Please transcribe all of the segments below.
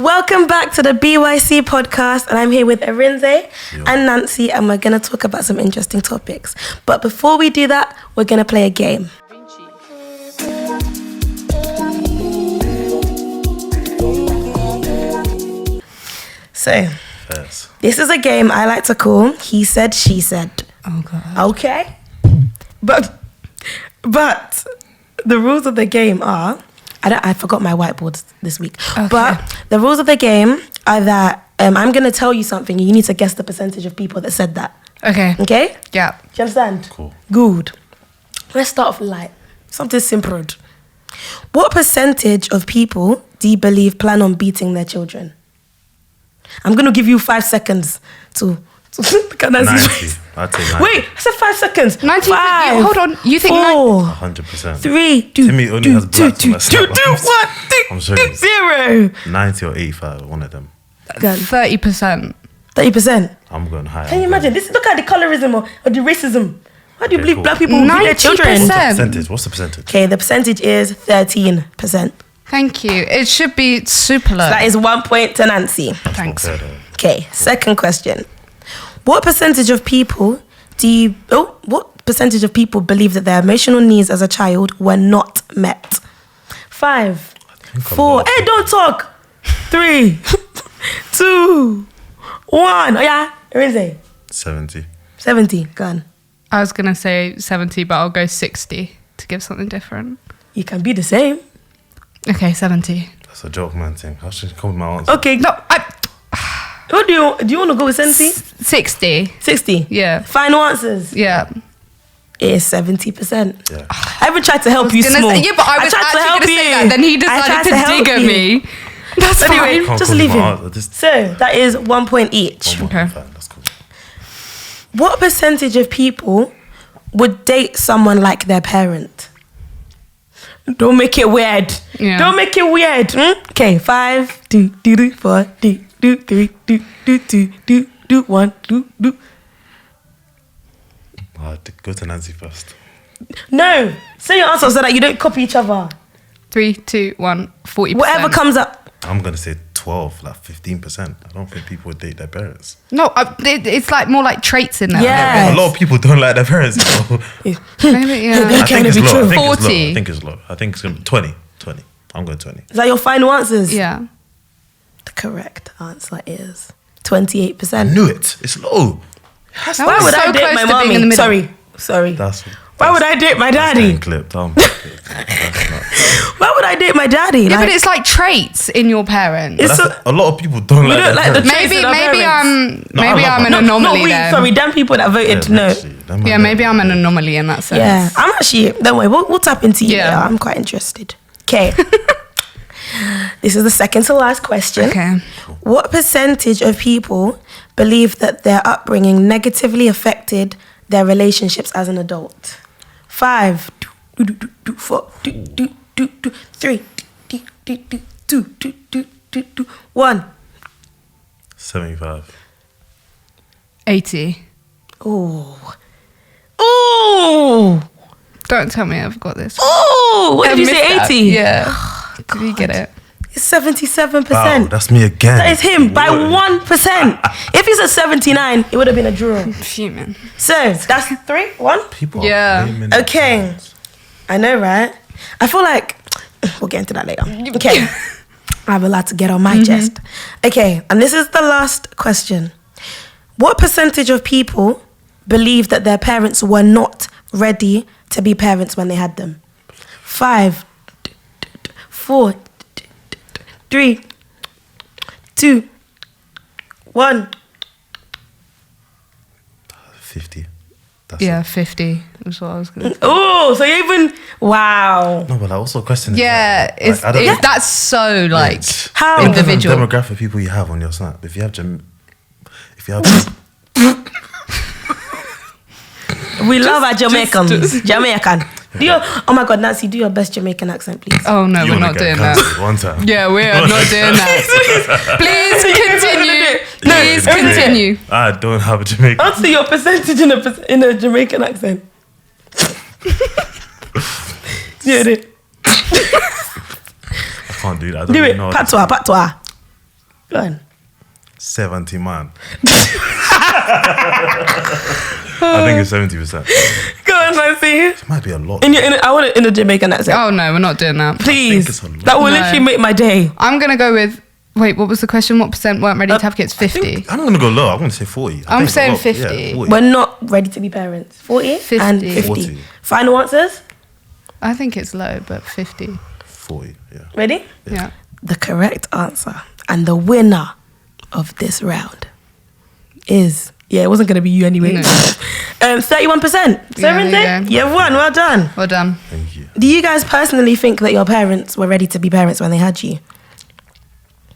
Welcome back to the BYC Podcast, and I'm here with Arinze and Nancy, and we're going to talk about some interesting topics. But before we do that, we're going to play a game. So, this is a game I like to call He Said, She Said. Oh, God. Okay? But the rules of the game are... I forgot my whiteboard this week. Okay. But the rules of the game are that I'm going to tell you something. You need to guess the percentage of people that said that. Okay. Okay? Yeah. Do you understand? Cool. Good. Let's start off light. Something simple. What percentage of people do you believe plan on beating their children? I'm going to give you 5 seconds to... Look at 90. I'd say 90. Wait, I said 5 seconds. 90. 5, Hold on. You think 4, 100%. 3, Timmy only has blacks on that snap. 1, I'm sorry. 0. 90 or 85, one of them. 30%. 30%. I'm going higher. Can you imagine? Look at the colorism or the racism. Why do you believe cool. black people will beat their children? 90%. What's the percentage? Okay, the percentage is 13%. Thank you. It should be super low. That is 1 point to Nancy. Thanks. Okay, second question. What percentage of people what percentage of people believe that their emotional needs as a child were not met? 5, 4. Hey, don't talk. 3, 2, 1. Oh yeah, Arinze. 70. 70. Go on. I was going to say 70, but I'll go 60 to give something different. You can be the same. Okay, 70. That's a joke, man thing. I should come with my answer. Okay. No, What do you want to go with 70? 60. 60. Yeah. Final answers. Yeah. It is 70%. Yeah. I even tried to help you small. Yeah, but I was tried to actually help going to say you. that. Then he I tried decided to help dig at you. me. That's Anyway, fine. just come leave with my him. answer. Just So that is 1 point each. one more. Okay. Fine, that's cool. What percentage of people would date someone like their parent? Don't make it weird. Yeah. Don't make it weird. Okay, 5, 2, 4, 3, 2, 1, 2. Go to Nancy first. No, say your answer so that you don't copy each other. 3, 2, 1, 40%. Whatever comes up. I'm going to say 12, like 15%. I don't think people would date their parents. No, it's like more like traits in there. Yeah. A lot of people don't like their parents. You know? Maybe, yeah. That I can think be it's low. true. 40. I think it's low. I think it's going to be 20. I'm going 20. Is that your final answers? Yeah. The correct answer is 28%. I knew it. It's low. That Why was would so I date close my to being in the mommy? middle. Sorry. Why would I date my daddy? Getting clipped. That's not. Why would I date my daddy? Yeah, Like, but it's like traits in your parents. It's A lot of people don't like don't their like the parents. traits Maybe in our parents. I'm an anomaly then. Sorry, damn people that voted no. Actually, that Yeah, might maybe be- I'm an anomaly in that sense. Yeah, I'm actually. Don't worry, we'll tap into you. Yeah. Yeah, I'm quite interested. Okay. This is the second to last question. Okay. What percentage of people believe that their upbringing negatively affected their relationships as an adult? 5, 4, 3, 2, 1. 75. 80. Oh. Don't tell me I've got this. Oh. What did you say? 80? Yeah. Did you get it? It's 77%. Wow, that's me again. That is him by 1%. If he's a 79, it would have been a draw. Fuming. So that's 3, 1. People Yeah. are blaming their Okay. parents. I know, right? I feel like we'll get into that later. Okay. I have a lot to get on my chest. Okay, and this is the last question. What percentage of people believe that their parents were not ready to be parents when they had them? 5, 4, 3, 2, 1. 50. That's Yeah, it. 50 was what I was going to say. Oh, so you even... Wow. No, but I also question. Yeah, Like, I don't- that's so like How? Think of the individual. demographic people you have on your snap. If you have We love our Jamaicans. Jamaican. Oh my God, Nancy, do your best Jamaican accent, please. Oh no, you we're wanna not get doing that. cancelled one time. Yeah, we are not doing that. Please continue. Please continue. I don't have a Jamaican. Answer your percentage in a Jamaican accent. Yeah, I can't do that. I don't do even it. know. Patois. Go on. 70 man. I think it's 70%. Go on, Nancy. It might be a lot. I want it in a Jamaican accent. Oh no, we're not doing that. Please. it's a lot. That will No. literally make my day. I'm gonna go with. Wait, what was the question? What percent weren't ready to have kids? 50. I'm going to go low. I'm going to say 40. I'm think saying a lot. 50. Yeah, 40. We're not ready to be parents. 40 and 50. 40. Final answers? I think it's low, but 50. 40, yeah. Ready? Yeah. The correct answer and the winner of this round is, it wasn't going to be you anyway. No. 31%. So Yeah, there you go. you've won. Well done. Well done. Thank you. Do you guys personally think that your parents were ready to be parents when they had you?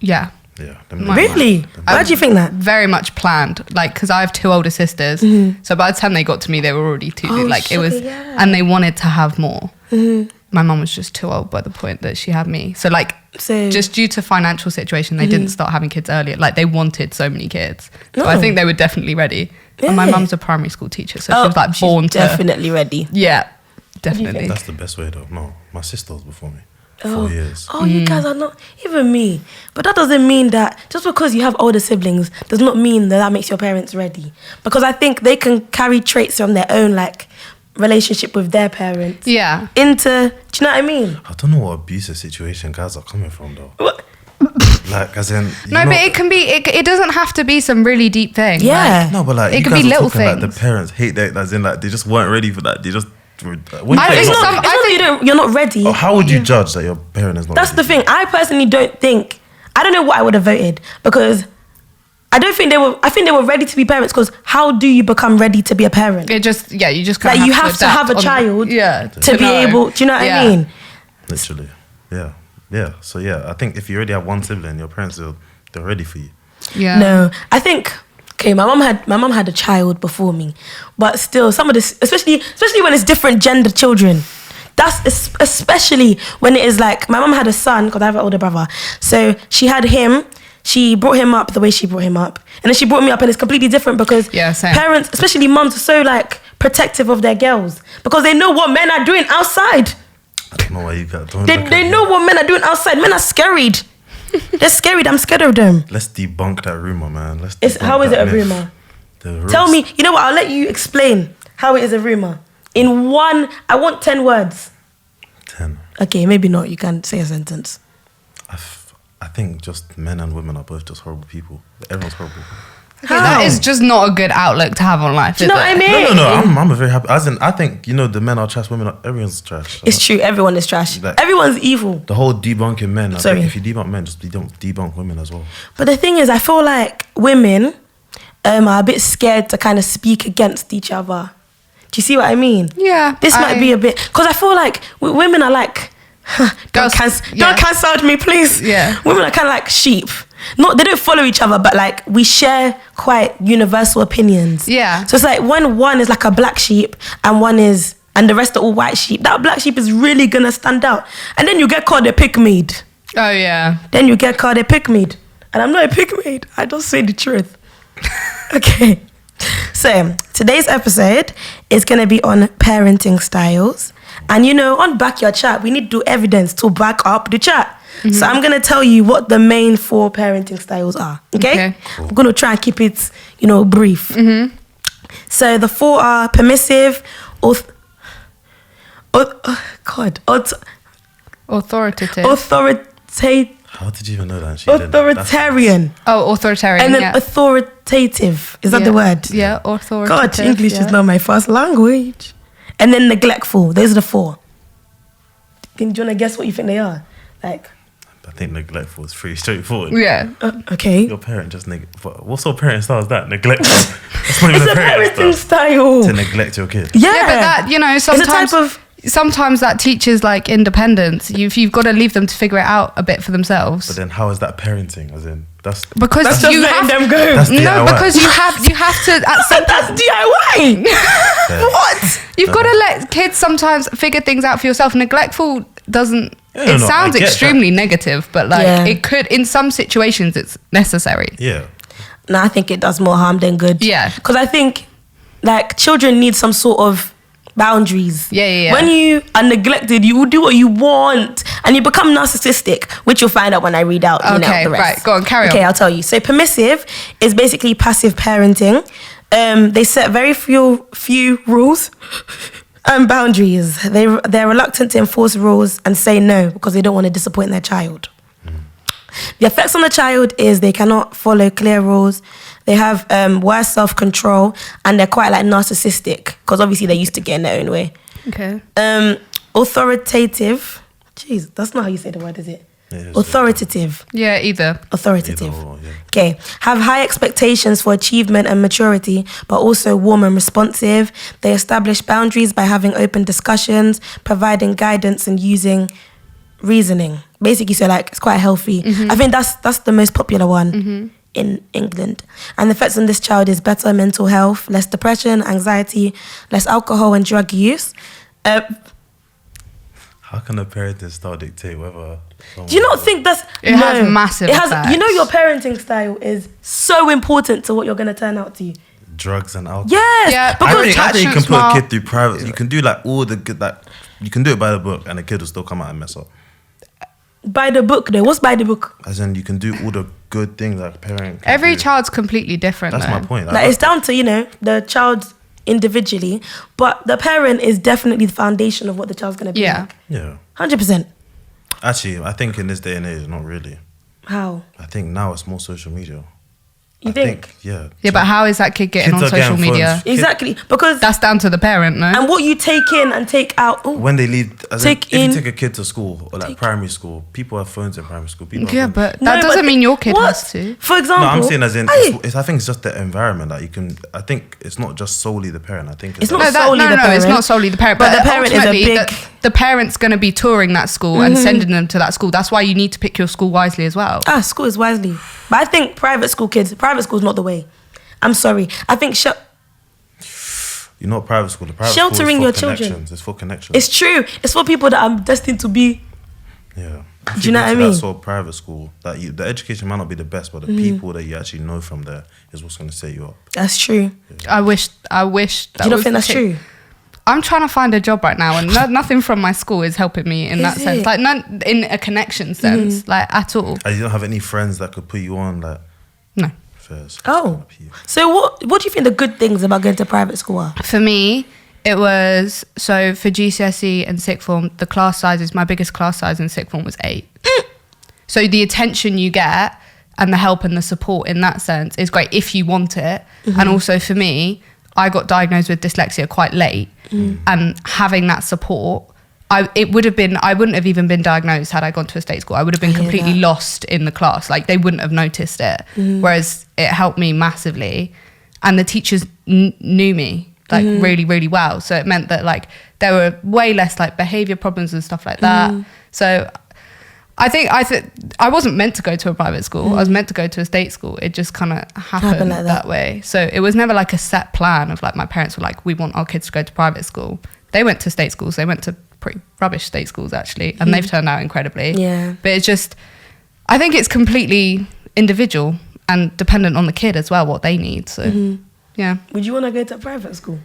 Yeah. Yeah. Really? Why do you think that? Very much planned, like, because I have 2 older sisters. So by the time they got to me, they were already 2. Oh, like it was, sugar, yeah. and they wanted to have more. My mum was just too old by the point that she had me. So like, So- just due to financial situation, they didn't start having kids earlier. Like they wanted so many kids. So I Oh. think they were definitely ready. And my Yeah. mum's a primary school teacher, so she was like she's born to. definitely ready. Yeah, definitely. That's the best way though. No, my sister was before me. 4 years. Oh, you guys are not, even me. But that doesn't mean that just because you have older siblings does not mean that makes your parents ready. Because I think they can carry traits from their own, like, relationship with their parents Yeah. into, do you know what I mean? I don't know what abusive situation guys are coming from though. What? Like, as in. No, but it can be. It doesn't have to be some really deep thing. Yeah. Like, No, but like, It you could guys be are little talking like the things. parents hate that, as in like they just weren't ready for that. They just. When you I say think not- some- It's not that you're not ready. how would you judge that your parent is not That's ready? the thing. I personally don't think, I don't know what I would have voted because I don't think I think they were ready to be parents because how do you become ready to be a parent? It just you just Like kind of you have to have a adapt child to to be know. able, do you know what Yeah. I mean? Literally. Yeah. So yeah, I think if you already have one sibling, your parents they're ready for you. Yeah. No, I think my mom had a child before me, but still some of this, especially when it's different gender children. That's especially when it is like my mom had a son because I have an older brother, so she had him. She brought him up the way she brought him up, and then she brought me up, and it's completely different because Same. parents, especially moms, are so like protective of their girls because they know what men are doing outside. I don't know why you got. Don't They look at they me. know what men are doing outside. Men are scared. They're scared. I'm scared of them. Let's debunk that rumor, man. How is it a myth. rumor? The Tell roast. me, you know what? I'll let you explain how it is a rumor. In one, I want 10 words. 10. Okay, maybe not. You can say a sentence. I think just men and women are both just horrible people. Everyone's horrible. Okay, that is just not a good outlook to have on life. Do you know what I mean? No. I'm a very happy. As in, I think the men are trash. Women are. Everyone's trash. It's true. Everyone is trash. Like- Everyone's evil. The whole debunking men. I Sorry. think if you debunk men, just debunk women as well. But the thing is, I feel like women are a bit scared to kind of speak against each other. Do you see what I mean? Yeah, This might be a bit... Because I feel like women are like... Don't Girls- cancel me, please. Yeah. Women are kind of like sheep. They don't follow each other, but like we share quite universal opinions. Yeah. So it's like when one is like a black sheep and and the rest are all white sheep, that black sheep is really gonna stand out. And then you get called a pygmy. Oh yeah. Then you get called a pygmy. And I'm not a pygmy. I just say the truth. Okay. So today's episode is going to be on parenting styles. And on Back Your Chat, we need to do evidence to back up the chat. So I'm going to tell you what the main 4 parenting styles are. Okay? Cool. I'm going to try and keep it, brief. So the 4 are permissive, Authoritative. authoritative, How did you even know that? She didn't. authoritarian, Authoritarian. and then yeah. authoritative. Is that Yeah. the word? Yeah, authoritative. God, English yeah. is not my first language. And then neglectful. Those are the 4. Do you want to guess what you think they are? Like, I think neglectful is pretty straightforward. Yeah. okay. Your parent just what sort of parenting style is that? Neglectful. That's not even It's a parenting style. To neglect your kid. Yeah. Yeah, but that, sometimes... It's a type of... Sometimes that teaches like independence. You've got to leave them to figure it out a bit for themselves. But then how is that parenting? As in, that's Because That's just you letting have them go. That's no, DIY. because you have to at some That's DIY. What? you've got to let kids sometimes figure things out for yourself. Neglectful doesn't. No, It no, I sounds get extremely negative, but like Yeah. it could in some situations it's necessary. yeah. No, I think it does more harm than good. Yeah. Because I think, like, children need some sort of boundaries. Yeah. When you are neglected, you will do what you want and you become narcissistic, which you'll find out when I read out the rest. Right, go on, carry on. Okay, I'll tell you. So permissive is basically passive parenting. They set very few rules and boundaries. They're reluctant to enforce rules and say no because they don't want to disappoint their child. The effects on the child is they cannot follow clear rules. They have worse self-control and they're quite like narcissistic because obviously they're used to getting their own way. Okay. Authoritative. Jeez, that's not how you say the word, is it? Authoritative. Yeah, either. Authoritative. Either or, yeah. Okay. Have high expectations for achievement and maturity, but also warm and responsive. They establish boundaries by having open discussions, providing guidance and using reasoning. Basically, so like it's quite healthy. I think that's the most popular one in England. And the effects on this child is better mental health, less depression, anxiety, less alcohol and drug use. How can a parenting style dictate whether... Do you not think that's... It has massive effects. You know, your parenting style is so important to what you're going to turn out to you. Drugs and alcohol. Yes. Yeah, because I think you can put a kid through private... You can do like all the good... Like, you can do it by the book and the kid will still come out and mess up. by the book though. What's by the book? As in, you can do all the good things that a parent can Every do. child's completely different. That's though. my point. Like it's down to, you know, the child individually, but the parent is definitely the foundation of what the child's going to be Yeah. like. Yeah. 100%. Actually, I think in this day and age, not really. How? I think now it's more social media. You think? Yeah. Yeah, but how is that kid getting Kids on are social getting media? phones. Exactly. Because That's down to the parent, no? and what you take in and take out. Ooh, When they leave, as Take in, in- if you take a kid to school or like primary school, people have phones in primary school. People have Yeah, phones. but no, that but doesn't mean your kid what? has to. For example, No, I'm saying as in, Aye. I think it's just the environment that you can. I think it's not just solely the parent. I think It's like- not solely the it's parent. not solely the parent. But But, the parent is a ultimately, big- the parent's going to be touring that school and sending them to that school. That's why you need to pick your school wisely as well. school is wisely. But I think private school is not the way. I'm sorry. I think you know, private school. The private Sheltering school your is for children. connections. It's for connections. it's true. It's for people that are destined to be. Yeah. Do you know what I mean? That sort of private school, that the education might not be the best, but the people that you actually know from there is what's going to set you up. That's true. I wish that Do you not was think that's the case. true? I'm trying to find a job right now, and nothing from my school is helping me in that Is sense. it? Like, none in a connection sense, like at all. And you don't have any friends that could put you on like No. fairs. Oh. So what do you think the good things about going to private school are? For me, it was so for GCSE and sixth form, the class sizes. My biggest class size in sixth form was 8. So the attention you get and the help and the support in that sense is great if you want it. And also for me, I got diagnosed with dyslexia quite late, and having that support, I wouldn't have even been diagnosed had I gone to a state school. I would have been I hear completely that. lost in the class. Like they wouldn't have noticed it. Whereas it helped me massively, and the teachers knew me like really, really well. So it meant that like there were way less like behavior problems and stuff like that. So I think I wasn't meant to go to a private school. I was meant to go to a state school. It just kind of happened like that that. way. So it was never like a set plan of like my parents were like, we want our kids to go to private school. They went to state schools. They went to pretty rubbish state schools actually, and they've turned out incredibly. Yeah. But it's just, I think it's completely individual and dependent on the kid as well, what they need. So yeah. Would you want to go to a private school?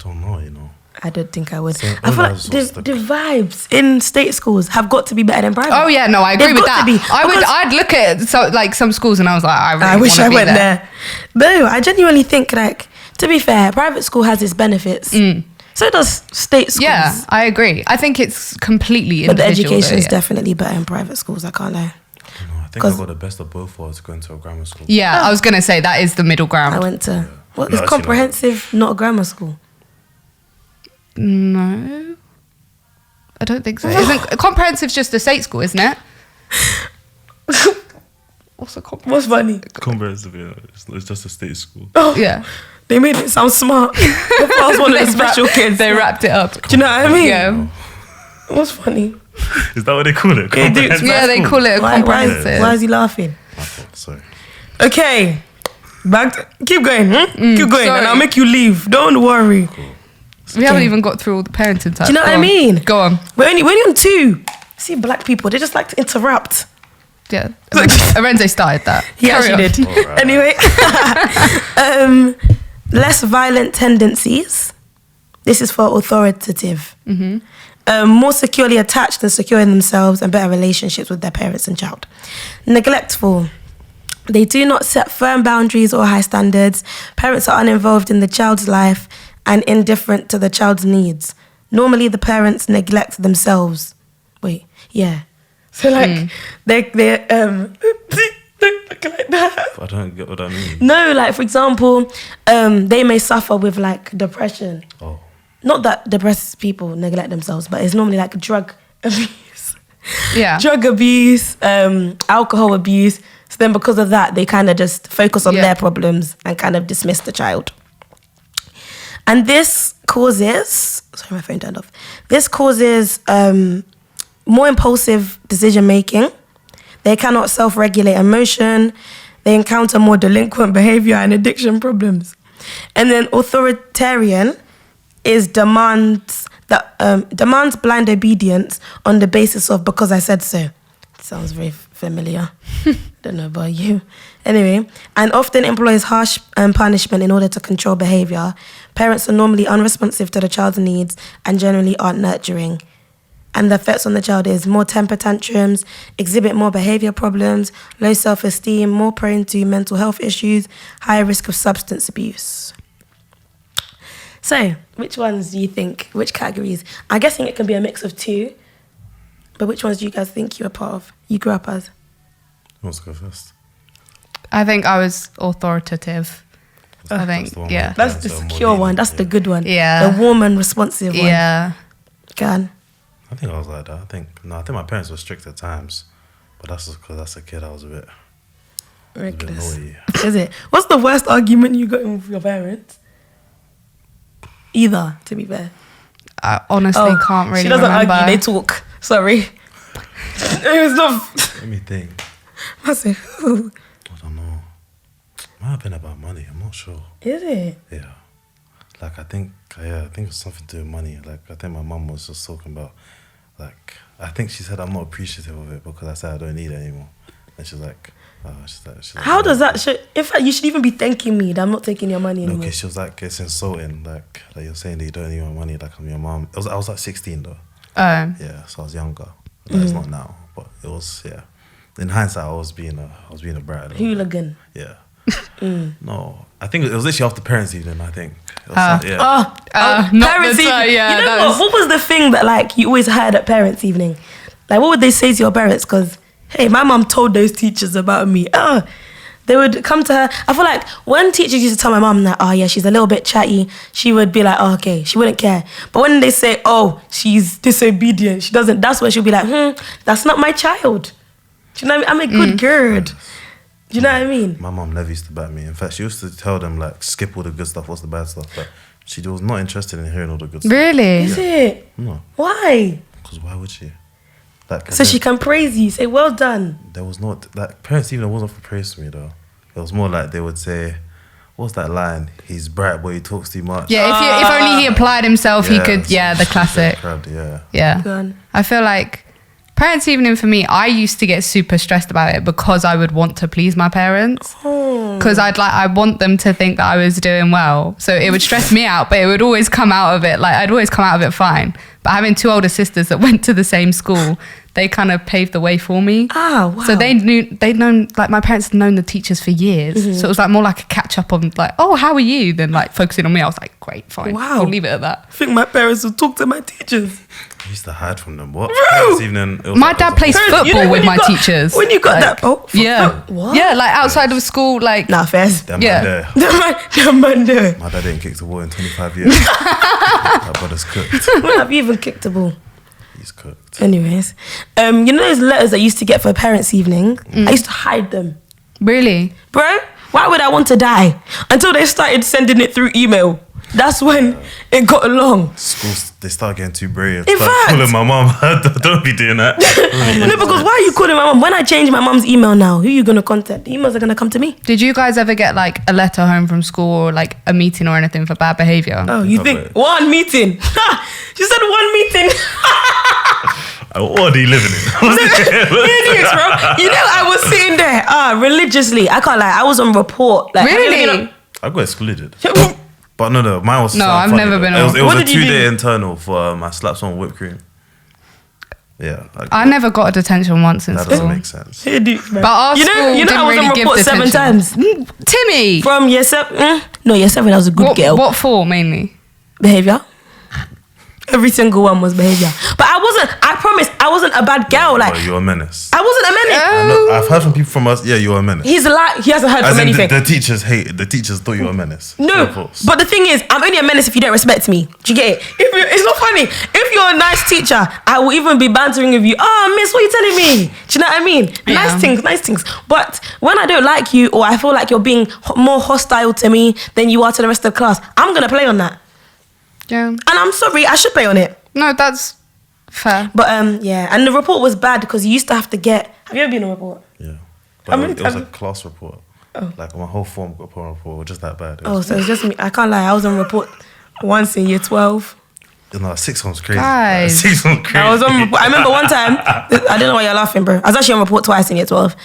Don't know, you know. I don't think I would. So I feel all like those the vibes in state schools have got to be better than private. Oh yeah, no, I agree They've with got that. to be, because I'd look at some schools and I was like, I really I wish wanna I be went there. No, I genuinely think like, to be fair, private school has its benefits. So does state schools. Yeah, I agree. I think it's completely But the individual. education is though, yeah. definitely better in private schools, I can't lie. I don't know. I think 'Cause- I got the best of both worlds going to a grammar school. Yeah, I was gonna say that is the middle I ground. went to, what No, is actually, comprehensive, not a grammar school? No, I don't think so. Isn't comprehensive just a state school, isn't it? What's a comprehensive? What's funny? Comprehensive, yeah. It's just a state school. Oh, Yeah, they made it sound smart. I thought I was one of the special kids. They wrapped it up. Do you know what I mean? Yeah, What's funny? Is that what they call it? They do. Comprehensive yeah, they school? call it a comprehensive. Why is he laughing? My fault, sorry. Okay. Keep going. Keep going. sorry. And I'll make you leave. Don't worry. We haven't even got through all the parenting types. Do you know what Go I on. mean? Go on. We're only on 2. See, black people, they just like to interrupt. Yeah, Arenze started that. He Carry actually on. did. Alright. Anyway, less violent tendencies. This is for authoritative. More securely attached and secure in themselves, and better relationships with their parents and child. Neglectful. They do not set firm boundaries or high standards. Parents are uninvolved in the child's life and indifferent to the child's needs. Normally, the parents neglect themselves. So like they're don't look like that. I don't get what I mean. No, like for example, they may suffer with like depression. Oh. Not that depressed people neglect themselves, but it's normally like drug abuse. Yeah. Drug abuse, alcohol abuse. So then because of that, they kind of just focus on their problems and kind of dismiss the child. And this causes, sorry, my phone turned off. This causes more impulsive decision making. They cannot self-regulate emotion. They encounter more delinquent behavior and addiction problems. And then authoritarian is demands blind obedience on the basis of because I said so. Sounds very familiar. Don't know about you. Anyway, and often employs harsh punishment in order to control behavior. Parents are normally unresponsive to the child's needs and generally aren't nurturing. And the effects on the child is more temper tantrums, exhibit more behavior problems, low self-esteem, more prone to mental health issues, higher risk of substance abuse. So, which ones do you think, which categories? I'm guessing it can be a mix of two, but which ones do you guys think you were part of? You grew up as? Who wants to go first? I think I was authoritative. I think, yeah. That's the secure one. That's the good one. Yeah. The warm and responsive one. Yeah. Can. I think I was like that. I think my parents were strict at times, but that's just because as a kid I was a bit Reckless. naughty. Is it? What's the worst argument you got in with your parents? Either, to be fair. I honestly can't really She doesn't remember. argue, they talk. Sorry. It was not. Let me think. I say, who? I don't know. Might have been about money. I'm not sure. Is it? Yeah. Like I think it's something to do with money. Like I think my mum was just talking about, like I think she said I'm not appreciative of it because I said I don't need it anymore, and she's like, how does that? In fact, you should even be thanking me that I'm not taking your money anymore. Okay, she was like, it's insulting. Like you're saying that you don't need my money. Like I'm your mum. I was like 16 though. Yeah, so I was younger. Like, it's not now, but it was. Yeah. In hindsight, I was being a brat. Hooligan. Yeah. No, I think it was literally after parents' evening. I think. not Parents' the evening. time, yeah, you know that what was the thing that like you always heard at parents' evening? Like what would they say to your parents? Because hey, my mum told those teachers about me. They would come to her. I feel like when teachers used to tell my mum that, oh yeah, she's a little bit chatty, she would be like, oh okay, she wouldn't care. But when they say, oh, she's disobedient, she doesn't, that's when she'll be like, that's not my child. Do you know what I mean? I'm a good girl. Do you know what I mean? My mum never used to back me. In fact, she used to tell them like, skip all the good stuff, what's the bad stuff. But she was not interested in hearing all the good stuff. Really? Is it? No. Why? Because why would she? Like, So she can praise you, say well done. There was not, like, parents even wasn't for praise to me though. It was more like they would say, what's that line? He's bright, but he talks too much. Yeah, if only he applied himself, he could. so Yeah, the she classic. grabbed it, yeah. Yeah. Go on. I feel like parents' evening for me, I used to get super stressed about it because I would want to please my parents. Because I want them to think that I was doing well. So it would stress me out, but it would always come out of it. Like I'd always come out of it fine. But having two older sisters that went to the same school, they kind of paved the way for me. Ah, wow. So they'd known, like my parents had known the teachers for years. So it was like more like a catch up on like, oh, how are you? Than like focusing on me. I was like, great, fine. Wow. We'll leave it at that. I think my parents would talk to my teachers. I used to hide from them. What? Bro! Parents' evening, it was My like- dad plays Parents, you know football when with you my got- teachers. when you got Like, that, yeah. what? Yeah, like outside of school, like Nah, fairs. Them Yeah. man there. The man there. My dad didn't kick the ball in 25 years. My brother's cooked. When have you even kicked a ball? He's cooked. Anyways, you know those letters I used to get for parents' evening? I used to hide them. really. Bro, why would I want to die? Until they started sending it through email. That's when it got along. Schools, they start getting too brave. In Start fact- calling my mum. Don't be doing that. No, because why are you calling my mom? When I change my mom's email now, who are you going to contact? The emails are going to come to me. Did you guys ever get like a letter home from school or like a meeting or anything for bad behavior? Oh, you think it. one meeting? She said one meeting. What are you living in? Idiots, bro. You know, I was sitting there religiously. I can't lie. I was on report. Like, Really? I got excluded. But no, mine was. No, I've never been on. It was a 2-day internal for my slaps on whipped cream. Yeah, I never got a detention once in that school. doesn't make sense. But our school I didn't was really on give report detention. 7 times. Timmy! From year 7. No, year 7, I was a good girl. What for, mainly? Behavior. Every single one was behavior. But I promise, I wasn't a bad girl. Like, But you're a menace. I wasn't a menace. I've heard from people from us, you're a menace. He hasn't heard As from in anything. the teachers thought you were a menace. No, but the thing is, I'm only a menace if you don't respect me. Do you get it? It's not funny. If you're a nice teacher, I will even be bantering with you. Oh, miss, what are you telling me? Do you know what I mean? Yeah. Nice things. But when I don't like you, or I feel like you're being more hostile to me than you are to the rest of the class, I'm going to play on that. Yeah. And I'm sorry, I should play on it. No, that's fair. But yeah, and the report was bad because you used to have to get... Have you ever been on a report? Yeah. How But many it was a times- class report. Oh. Like my whole form got put on report. It was just that bad. Oh, so it's just me. I can't lie, I was on report once in year 12. No, 6 one's crazy. Guys. 6 one's crazy. I was on report. I remember one time, I don't know why you're laughing, bro. I was actually on report twice in year 12.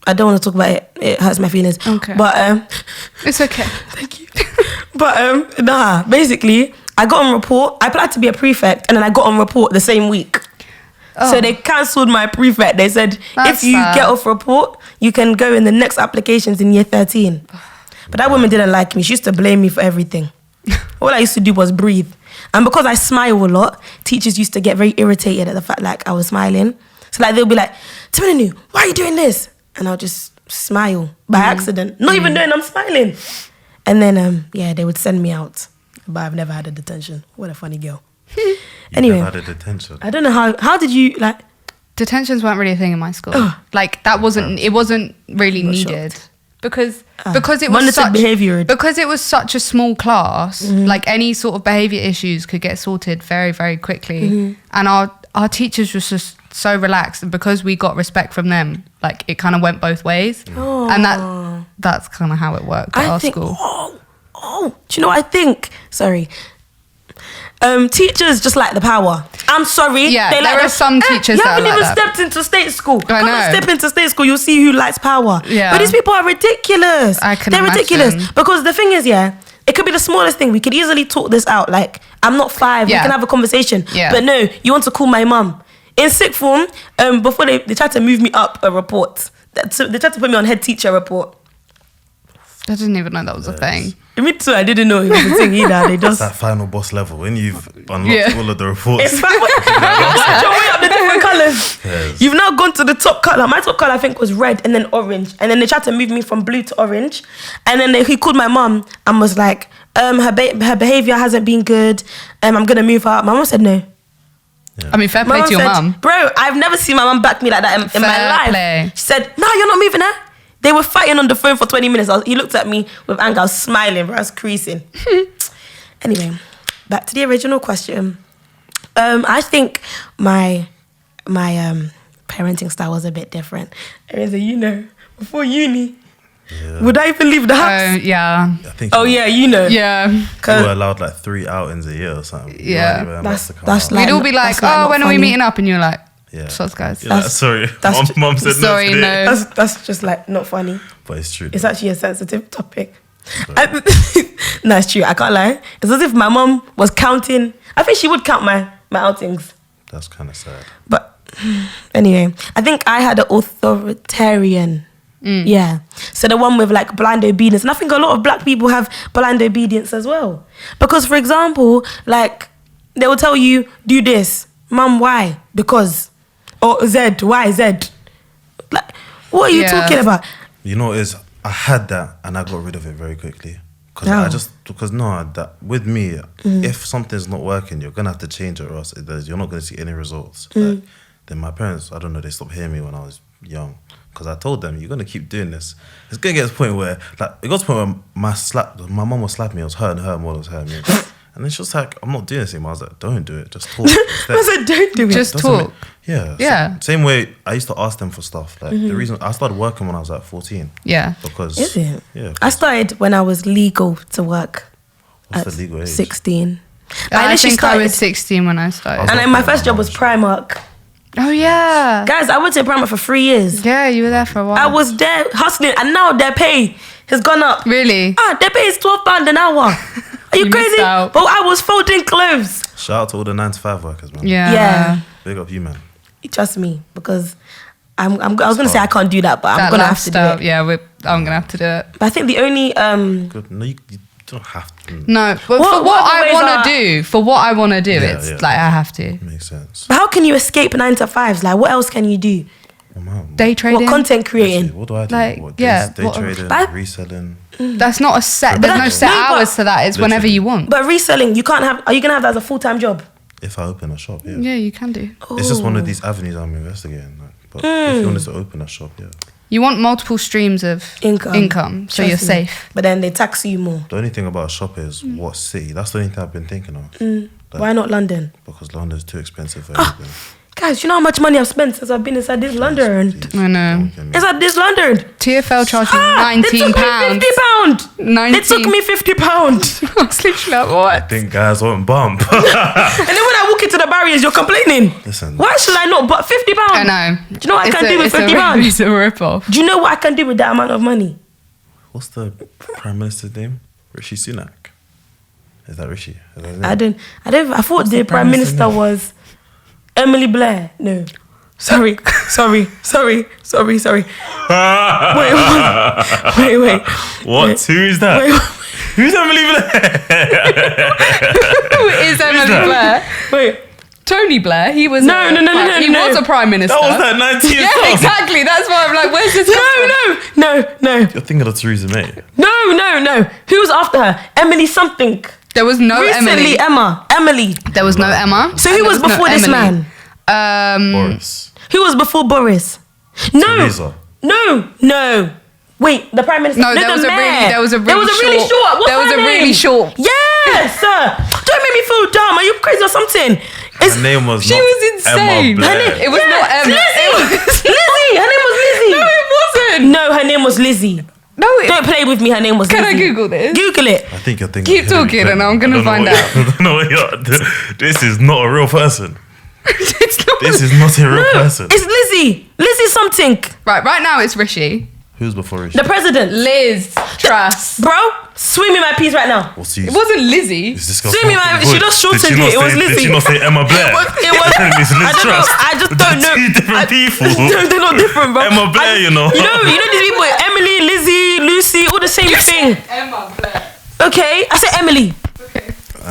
I don't want to talk about it. It hurts my feelings. Okay. But It's okay. thank you. But basically, I got on report. I applied to be a prefect, and then I got on report the same week. Oh. So they cancelled my prefect. They said, That's if you sad. get off report, you can go in the next applications in year 13. But that woman didn't like me. She used to blame me for everything. All I used to do was breathe. And because I smile a lot, teachers used to get very irritated at the fact like I was smiling. So like they'll be like, Timininu, why are you doing this? And I'll just smile by accident, not even knowing I'm smiling. And then they would send me out. But I've never had a detention. What a funny girl. Anyway, Never had a detention. I don't know how did you like? Detentions weren't really a thing in my school. Like that wasn't really I'm not needed. shocked. Because it was monitored behaviour. because it was such a small class, like any sort of behaviour issues could get sorted very, very quickly. And our teachers were just so relaxed, and because we got respect from them, like it kind of went both ways. And that's kind of how it worked at our school. Do you know what I think? Sorry. Teachers just like the power. I'm sorry. Yeah, they there like are some teachers you that are haven't like even that. stepped into state school. I Come know. and step into state school, you'll see who likes power. Yeah. But these people are ridiculous. I can They're imagine. ridiculous. Because the thing is, it could be the smallest thing. We could easily talk this out. Like, I'm not 5. Yeah. We can have a conversation. Yeah. But no, you want to call my mum. In sixth form, before they tried to move me up a report. So they tried to put me on head teacher report. I didn't even know that was a thing. Me too, I didn't know it was a thing either. They just... That final boss level, when you've unlocked all of the reports. It's fine. Work your way up the different colours. Yes. You've now gone to the top colour. My top colour, I think, was red and then orange. And then they tried to move me from blue to orange. And then he called my mum and was like, her behaviour hasn't been good. I'm going to move her up. My mum said no. Yeah. I mean, fair My play to your said, mum. Bro, I've never seen my mum back me like that in my Fair life. play. She said, no, you're not moving her. They were fighting on the phone for 20 minutes. He looked at me with anger. I was smiling, bro. I was creasing. Anyway, back to the original question. I think my parenting style was a bit different. Before uni, would I even leave the house? Yeah. I think Yeah. you were 'Cause allowed like 3 outings a year or something. You Yeah. weren't even allowed to come That's out. like- We'd all be like, that's like not when are we funny. meeting up? And you're like, Yeah. Soz, guys. You're like, sorry, that's mom said sorry, no today. no. That's just like not funny. But it's true. It's though. actually a sensitive topic. No, it's true. I can't lie. It's as if my mom was counting. I think she would count my outings. That's kind of sad. But anyway, I think I had an authoritarian. Yeah. So the one with like blind obedience. And I think a lot of black people have blind obedience as well. Because, for example, like they will tell you, do this. Mum, why? Because. Or Z, why Z? Like, what are you talking about? You know what it is? I had that and I got rid of it very quickly. That with me, if something's not working, you're gonna have to change it, or else you're not gonna see any results. Like, then my parents, I don't know, they stopped hearing me when I was young, because I told them, you're gonna keep doing this. It's gonna get to the point where, like, it got to the point where my mum was slapping me. I was hurting her more than I was hurting me. And then she was like, I'm not doing this anymore. I was like, don't do it, just talk. I said, don't do it. Just talk. Yeah. Same way I used to ask them for stuff. Like the reason I started working when I was like 14. Yeah. Because Is it? Yeah. I started when I was legal to work. What's at the legal age? 16. I literally think I started- was 16 when I started. was And then working my at first job was Marsh. Primark. Oh, yeah. Guys, I went to Primark for 3 years. Yeah, you were there for a while. I was there hustling, and now their pay has gone up. Really? They pay £12 an hour. Are you crazy? out. But I was folding clothes. Shout out to all the 9-to-5 workers, man. Yeah. Big up you, man. Trust me, because I was going to say I can't do that, but I'm going to have to do it. Yeah, I'm going to have to do it. But I think the only... Good. No, you don't have to. No, but for what I want to do, it's like I have to. Makes sense. But how can you escape 9-to-5s? Like, what else can you do? Day trading. What content creating? What do I do? Like, Day trading, reselling. That's not a set. There's no set hours to that. It's whenever you want. But reselling, you can't have... Are you going to have that as a full-time job? If I open a shop, yeah. Yeah, you can do. It's just one of these avenues I'm investigating. Like, but if you wanted to open a shop, yeah. You want multiple streams of income so you're safe. But then they tax you more. The only thing about a shop is what city. That's the only thing I've been thinking of. Like, why not London? Because London's too expensive for everything. Guys, you know how much money I've spent since I've been inside this London? I know. Inside this London. TFL charged me £19. They took me £50. I was literally like, what? I think guys won't bump. And then when I walk into the barriers, you're complaining. Listen. Why should I not? But £50. I know. Do you know what I can do with £50? It's a rip-off. Do you know what I can do with that amount of money? What's the Prime Minister's name? Rishi Sunak. Is that Rishi? Is that his name? I thought the Prime Minister was Emily Blair. No. Sorry. Wait. What? Who is that? Who's Emily Blair? Who is Emily Blair? Wait. Tony Blair. He was No. He was a prime minister. That was that 90 years Yeah, exactly. That's why I'm like, where's this? No. You're thinking of Theresa May. No. Who was after her? Emily something. There was no Recently, Emily. There was no Emma. So who was before this man? Boris. Who was before Boris? No. Theresa. No. Wait, the Prime Minister. No, there was a really short. What's her name? Yes, sir. Don't make me feel dumb. Are you crazy or something? Her name was She not was insane. Emma Blair. It was not Emma. Lizzie. Her name was Lizzie. No, it wasn't. No, her name was Lizzie. No, Don't play with me. Her name was Lizzie. Can I Google this? Google it. I think you're thinking. Keep talking and I'm going to find out. No, this is not a real person. This is not a real person. It's Lizzie. Lizzie something. Right now it's Rishi. Who's before Rishi? The president. Liz Truss. Bro, swim me my piece right now. It wasn't Lizzie. Swim me my... She just shortened it. It was Lizzie. Did she not say Emma Blair? It was... It's Liz Truss. I just don't know. Two different people. They're not different, bro. Emma Blair, you know. You know these people, Emily, Lizzie, Lucy, all the same thing. Emma Blair. Okay, I said Emily.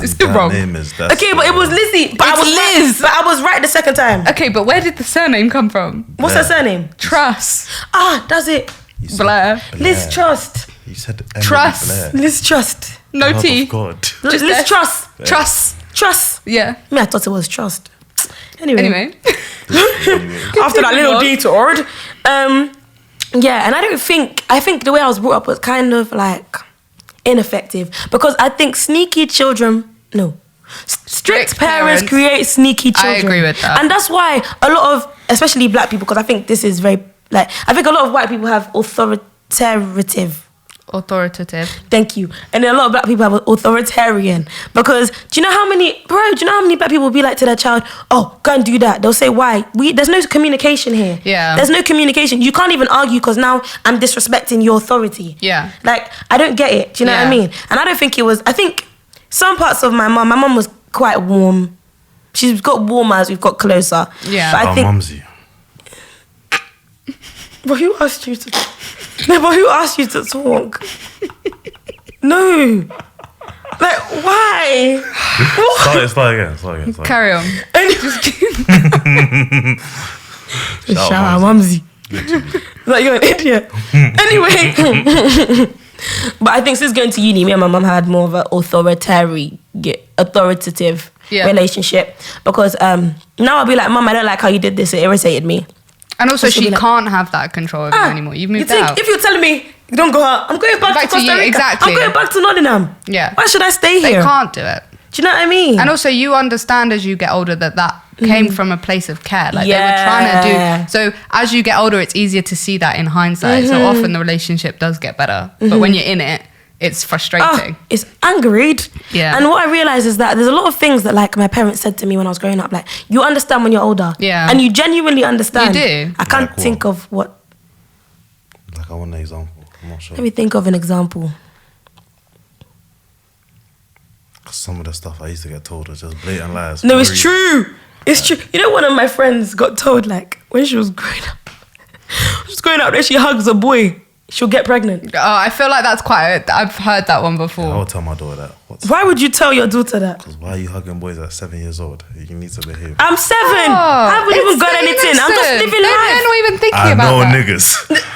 It's still wrong. Okay, but it was Lizzie. But I was right the second time. Okay, but where did the surname come from? What's her surname? Truss. Does it? Blair. Liz Trust. You said Emily Truss. Blair. Liz Trust. No God T. of God. Liz Trust. Trust. Yeah. Me, I thought it was Trust. Anyway. After that little detour. Yeah, and I think the way I was brought up was kind of like ineffective, because I think strict parents create sneaky children. I agree with that. And that's why a lot of, especially black people, because I think this is very, like, I think a lot of white people have authoritative. Thank you. And then a lot of black people have authoritarian, because do you know how many black people will be like to their child, oh, go and do that? They'll say, why? There's no communication here. Yeah. There's no communication. You can't even argue because now I'm disrespecting your authority. Yeah. Like, I don't get it. Do you know what I mean? And I don't think I think some parts of my mum was quite warm. She's got warmer as we've got closer. Yeah. But I think, mumsy. But who asked you to... No, but who asked you to talk? No. Like, why? Start again. Carry on. Shout out Mumsy. Like, you're an idiot. Anyway. But I think since going to uni, me and my mum had more of an authoritative relationship. Because now I'll be like, Mum, I don't like how you did this. It irritated me. And also, she can't have that control over you anymore. You've moved out. If you're telling me, don't go out, I'm going back to Costa Rica. Exactly. I'm going back to Nottingham. Yeah. Why should I stay here? They can't do it. Do you know what I mean? And also, you understand as you get older that came from a place of care. Like, they were trying to do... So, as you get older, it's easier to see that in hindsight. So, often the relationship does get better. But when you're in it, it's frustrating. It's angried. Yeah. And what I realised is that there's a lot of things that, like, my parents said to me when I was growing up. Like, you understand when you're older. Yeah. And you genuinely understand. You do. I can't think of what... Like, I want an example. I'm not sure. Let me think of an example. Some of the stuff I used to get told was just blatant lies. No, it's true. It's true. You know, one of my friends got told, like, when she was growing up, when she hugs a boy, she'll get pregnant. Oh, I feel like that's I've heard that one before. I would tell my daughter that. Why would you tell your daughter that? Because why are you hugging boys at 7 years old? You need to behave. I'm 7. I haven't even got anything. I'm just living life. They're not even thinking about I that. know niggas.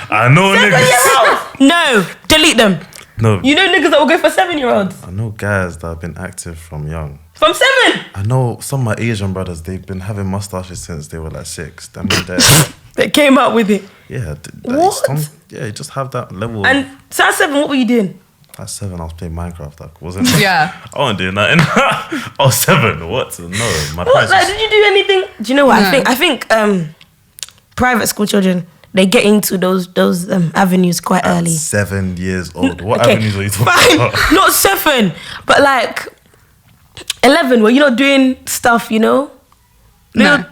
I know niggas. No, delete them. No. You know niggas that will go for 7-year-olds. I know guys that have been active from young. From 7? I know some of my Asian brothers, they've been having mustaches since they were like 6. I mean, They came up with it. yeah. What? You just have that level. And so at 7, what were you doing? At 7, I was playing Minecraft. Like, wasn't Yeah. I wasn't doing nothing. I was 7. What? No. My What? parents Like, did you do anything? Do you know what? No. I think private school children, they get into those avenues quite at early. 7 years old. What Okay, avenues are you talking fine. about? Not 7, but like 11. Were you not doing stuff? You know, No.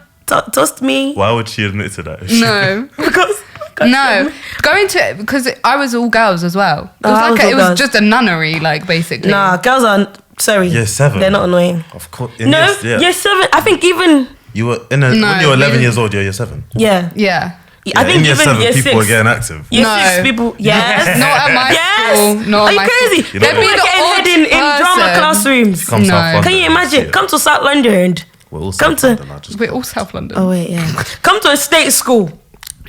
toast me. Why would she admit to that? No. Because No, going to because I was all girls as well. It Oh, was I was all it was girls. just a nunnery, like basically. nah, girls are sorry. Year 7. They're not annoying. Of course. No, year 7. I think even You were when you were 11 years old. You're year 7. yeah. Yeah. I think in year even 7, year people 6. were getting active. Year No. 6 people. Yes. Not at my Yes. school. Not Are at you my crazy? school. You know People what? were getting You're head the in odd drama person. classrooms. Come No. South London, Can you imagine? see it. Come to South London. We're all come South to- London, I just We're go. all South London. Oh wait, yeah. Come to a state school.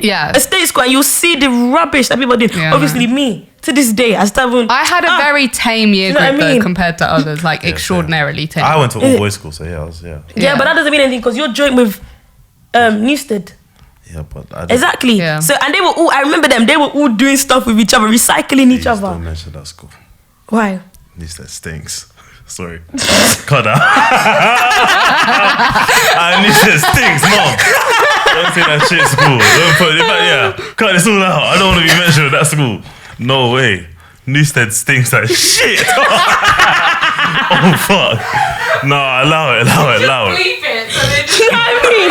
Yeah. A state school, and you'll see the rubbish that people do. Yeah, Obviously, me to this day, I still haven't. I had a very tame year you know what group I mean? though compared to others, like extraordinarily tame. I went to all boys school, so yeah, I was yeah, Yeah. but that doesn't mean anything because you're joined with Newstead. Yeah, but I just, Exactly. Yeah. So and they were all. I remember them. They were all doing stuff with each other, recycling each please other. don't mention that school. Why? At least that stinks. Sorry. Cut that. At least it stinks, Mom. Don't say that shit school. Don't put it back. Yeah, cut this all out. I don't want to be mentioned at that school. No way. Newstead stinks like shit. Oh fuck. No, allow it. Bleep it. So they You know what I mean?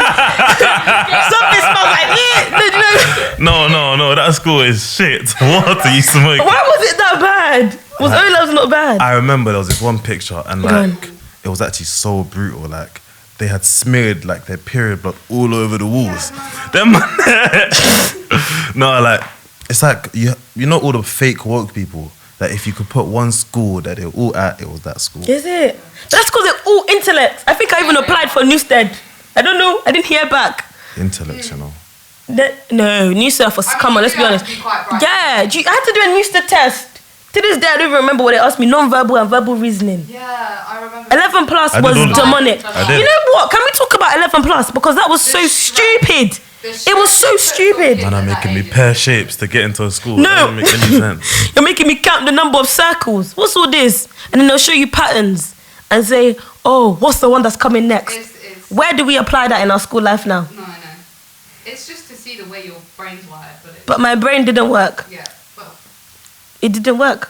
Something smells like it. No, that school is shit. What are you smoking? Why was it that bad? Was O-levels not bad? I remember there was this one picture and Go on. like it was actually so brutal. Like they had smeared like their period blood all over the walls. Them no, like it's like you know all the fake woke people. That if you could put one school that they're all at, it was that school. Is it? That's because they're all intellects. I think I even applied for Newstead. I don't know. I didn't hear back. Intellects, you know. No, Newstead was. Come on, let's be honest. Yeah, I had to do a Newstead test. To this day, I don't even remember what they asked me. Non-verbal and verbal reasoning. Yeah, I remember. 11 plus I did was all of that. demonic. I did. You know what? Can we talk about 11 plus? Because that was so stupid. It was so stupid. Man, are making me pear shapes to get into a school. No. That doesn't make any sense. You're making me count the number of circles. What's all this? And then they'll show you patterns and say, oh, what's the one that's coming next? It's Where do we apply that in our school life now? no, I know. It's just to see the way your brain's wired, But my brain didn't work. yeah. Well, It didn't work.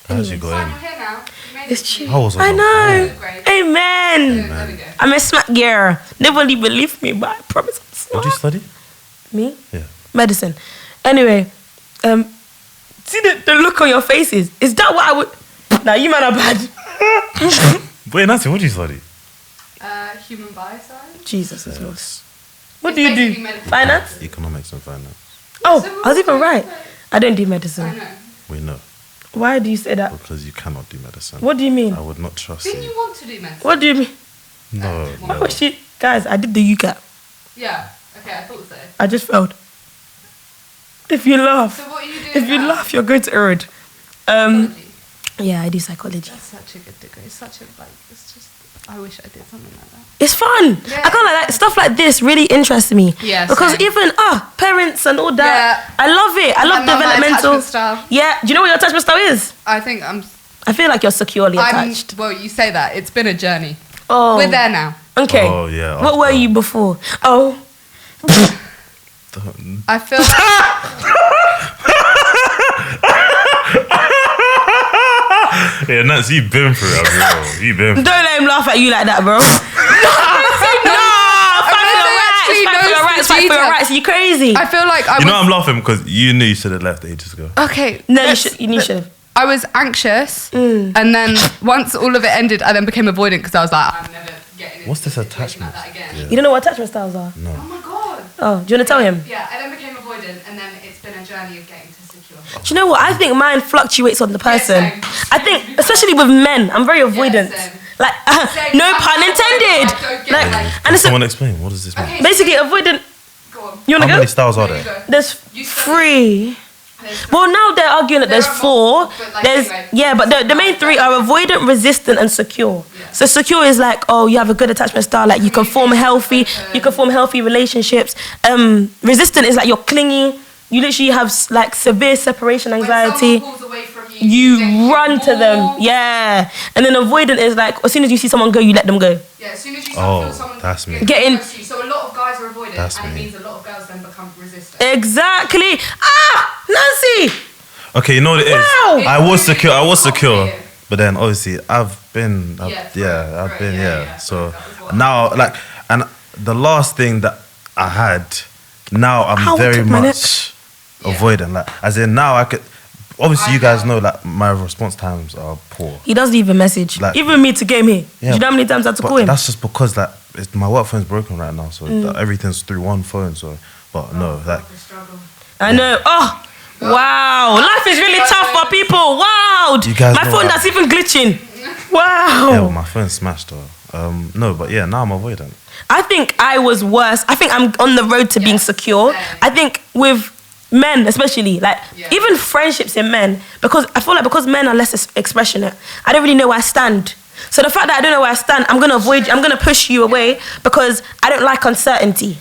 How did you go in? here now. It's true. I was on I the know. Great. Amen. There we go. I'm a smart girl. Nobody believe me, but I promise I'm smart. What did you study? Me? Yeah. Medicine. Anyway, see the look on your faces. Is that what I would? Nah, you man are bad. Wait, Nancy, what did you study? Human bioscience. Jesus is Lord. Yes. What It's do you basically do? medicine. Finance? Economics and finance. Oh, I was even right. I don't do medicine. I know. We know. Why do you say that? Because you cannot do medicine. What do you mean? I would not trust Didn't you. you want to do medicine? What do you mean? No, Oh no. shit, guys! I did the UCAT. Yeah. Okay, I thought so. I just failed. If you laugh, So what are you doing if you now? laugh, you're going to erode. Psychology. Yeah, I do psychology. That's such a good degree. It's such a it's just. I wish I did something like that. It's fun. Yeah. I can't like that. Stuff like this really interests me. Yeah, Because same. even parents and all that, Yeah. I love it. I love love my developmental attachment style. Yeah. Do you know what your attachment style is? I think I feel like you're securely attached. well, you say that. It's been a journey. Oh, We're there now. Okay. Oh, yeah, What were after. you before? Oh, I feel Yeah, Nancy, you've been through it, bro. You've been don't through it. let him laugh at you like that, bro. No, Amanda actually knows rights, fight for your rights. Are you crazy? I feel like I'm laughing because you knew you should have left ages ago. Okay. No, you should have. I was anxious, and then once all of it ended, I then became avoidant because I was like, I'm never getting into What's this a situation attachment? like that again. Yeah. You don't know what attachment styles are? No. Oh my god. Oh, do you want to tell him? Yeah, I then became avoidant, and then it's been a journey of getting to secure. Do you know what? I think mine fluctuates on the person. same. I think, especially with men, I'm very avoidant. same. Like, Same. no pun intended. I don't get Like, it, like- and it's Someone explain, what does this mean? Okay. basically avoidant. Go on. You want How to many go? styles are There you there? go. There's You said 3. There's Well, now they're arguing that There there's are 4. more, but like, There's anyway. but the main 3 are avoidant, resistant, and secure. Yeah. So secure is like, oh, you have a good attachment style, like you can form healthy relationships. Resistant is like you're clingy. You literally have like severe separation anxiety. When someone pulls away from you, then You run to them, more. yeah. And then avoidant is like, as soon as you see someone go, you let them go. Yeah, as soon as you Oh, feel someone that's me. Get in. close to you. So a lot of guys are avoidant, That's and me. it means a lot of girls then become resistant. Exactly. Nancy. Okay, you know what it is? Wow. I was secure. complicated. But then obviously I've been. So now, like, and the last thing that I had, now I'm How very took my neck. much avoidant. Like, as in now I could. Obviously, you guys know like my response times are poor. He doesn't even message. Like- Even me to get him here. Yeah, Do you know how many times I had to But call him? that's just because like my work phone's broken right now, so everything's through one phone. So, but no, like The struggle. I know. Oh, wow. Life is really tough for people. Wow. You guys My know phone what- that's even glitching. yeah, well, Wow. my phone's smashed though. No, but yeah, now I'm avoidant. I think I was worse. I think I'm on the road to being secure. same. I think with men especially, like Yeah. even friendships in men, because I feel like because men are less expressionate, I don't really know where I stand. So the fact that I don't know where I stand, I'm gonna avoid you, I'm gonna push you away because I don't like uncertainty.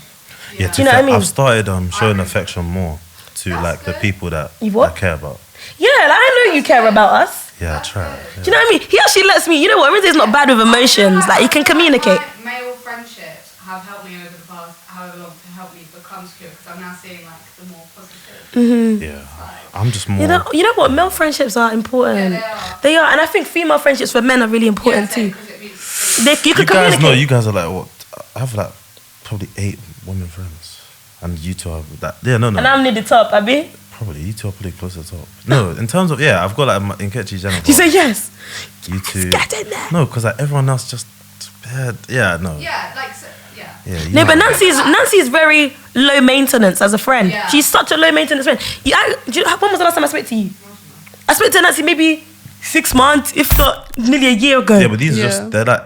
Yeah, Do you know what I mean? I've started showing affection more to like the people that You what? I care about. Yeah, like I know you care about us. Yeah, I try. Do you know what I mean? He actually lets me, you know what, Rinze's not bad with emotions. Like, you can communicate. Male friendships have helped me over the past however long to help me become secure because I'm now seeing like the more positive. Yeah, I'm just more. You know what? Male friendships are important. Yeah, They are. And I think female friendships for men are really important too. because it means You you can guys communicate. know. You guys are like what? I have like probably 8 women friends, and you two are that. Yeah, no. And I'm near the top, Abby. Probably you two are probably close to the top. No, in terms of I've got like Nkechi Jennifer. You say yes. You two. Get in there. No, because like everyone else just. Yeah, no. yeah, like so, yeah. Yeah, you No, know. but Nancy's very low maintenance as a friend. Yeah. She's such a low maintenance friend. When was the last time I spoke to you? I spoke to Nancy maybe 6 months, if not nearly a year ago. Yeah, but these are Yeah. just they're like.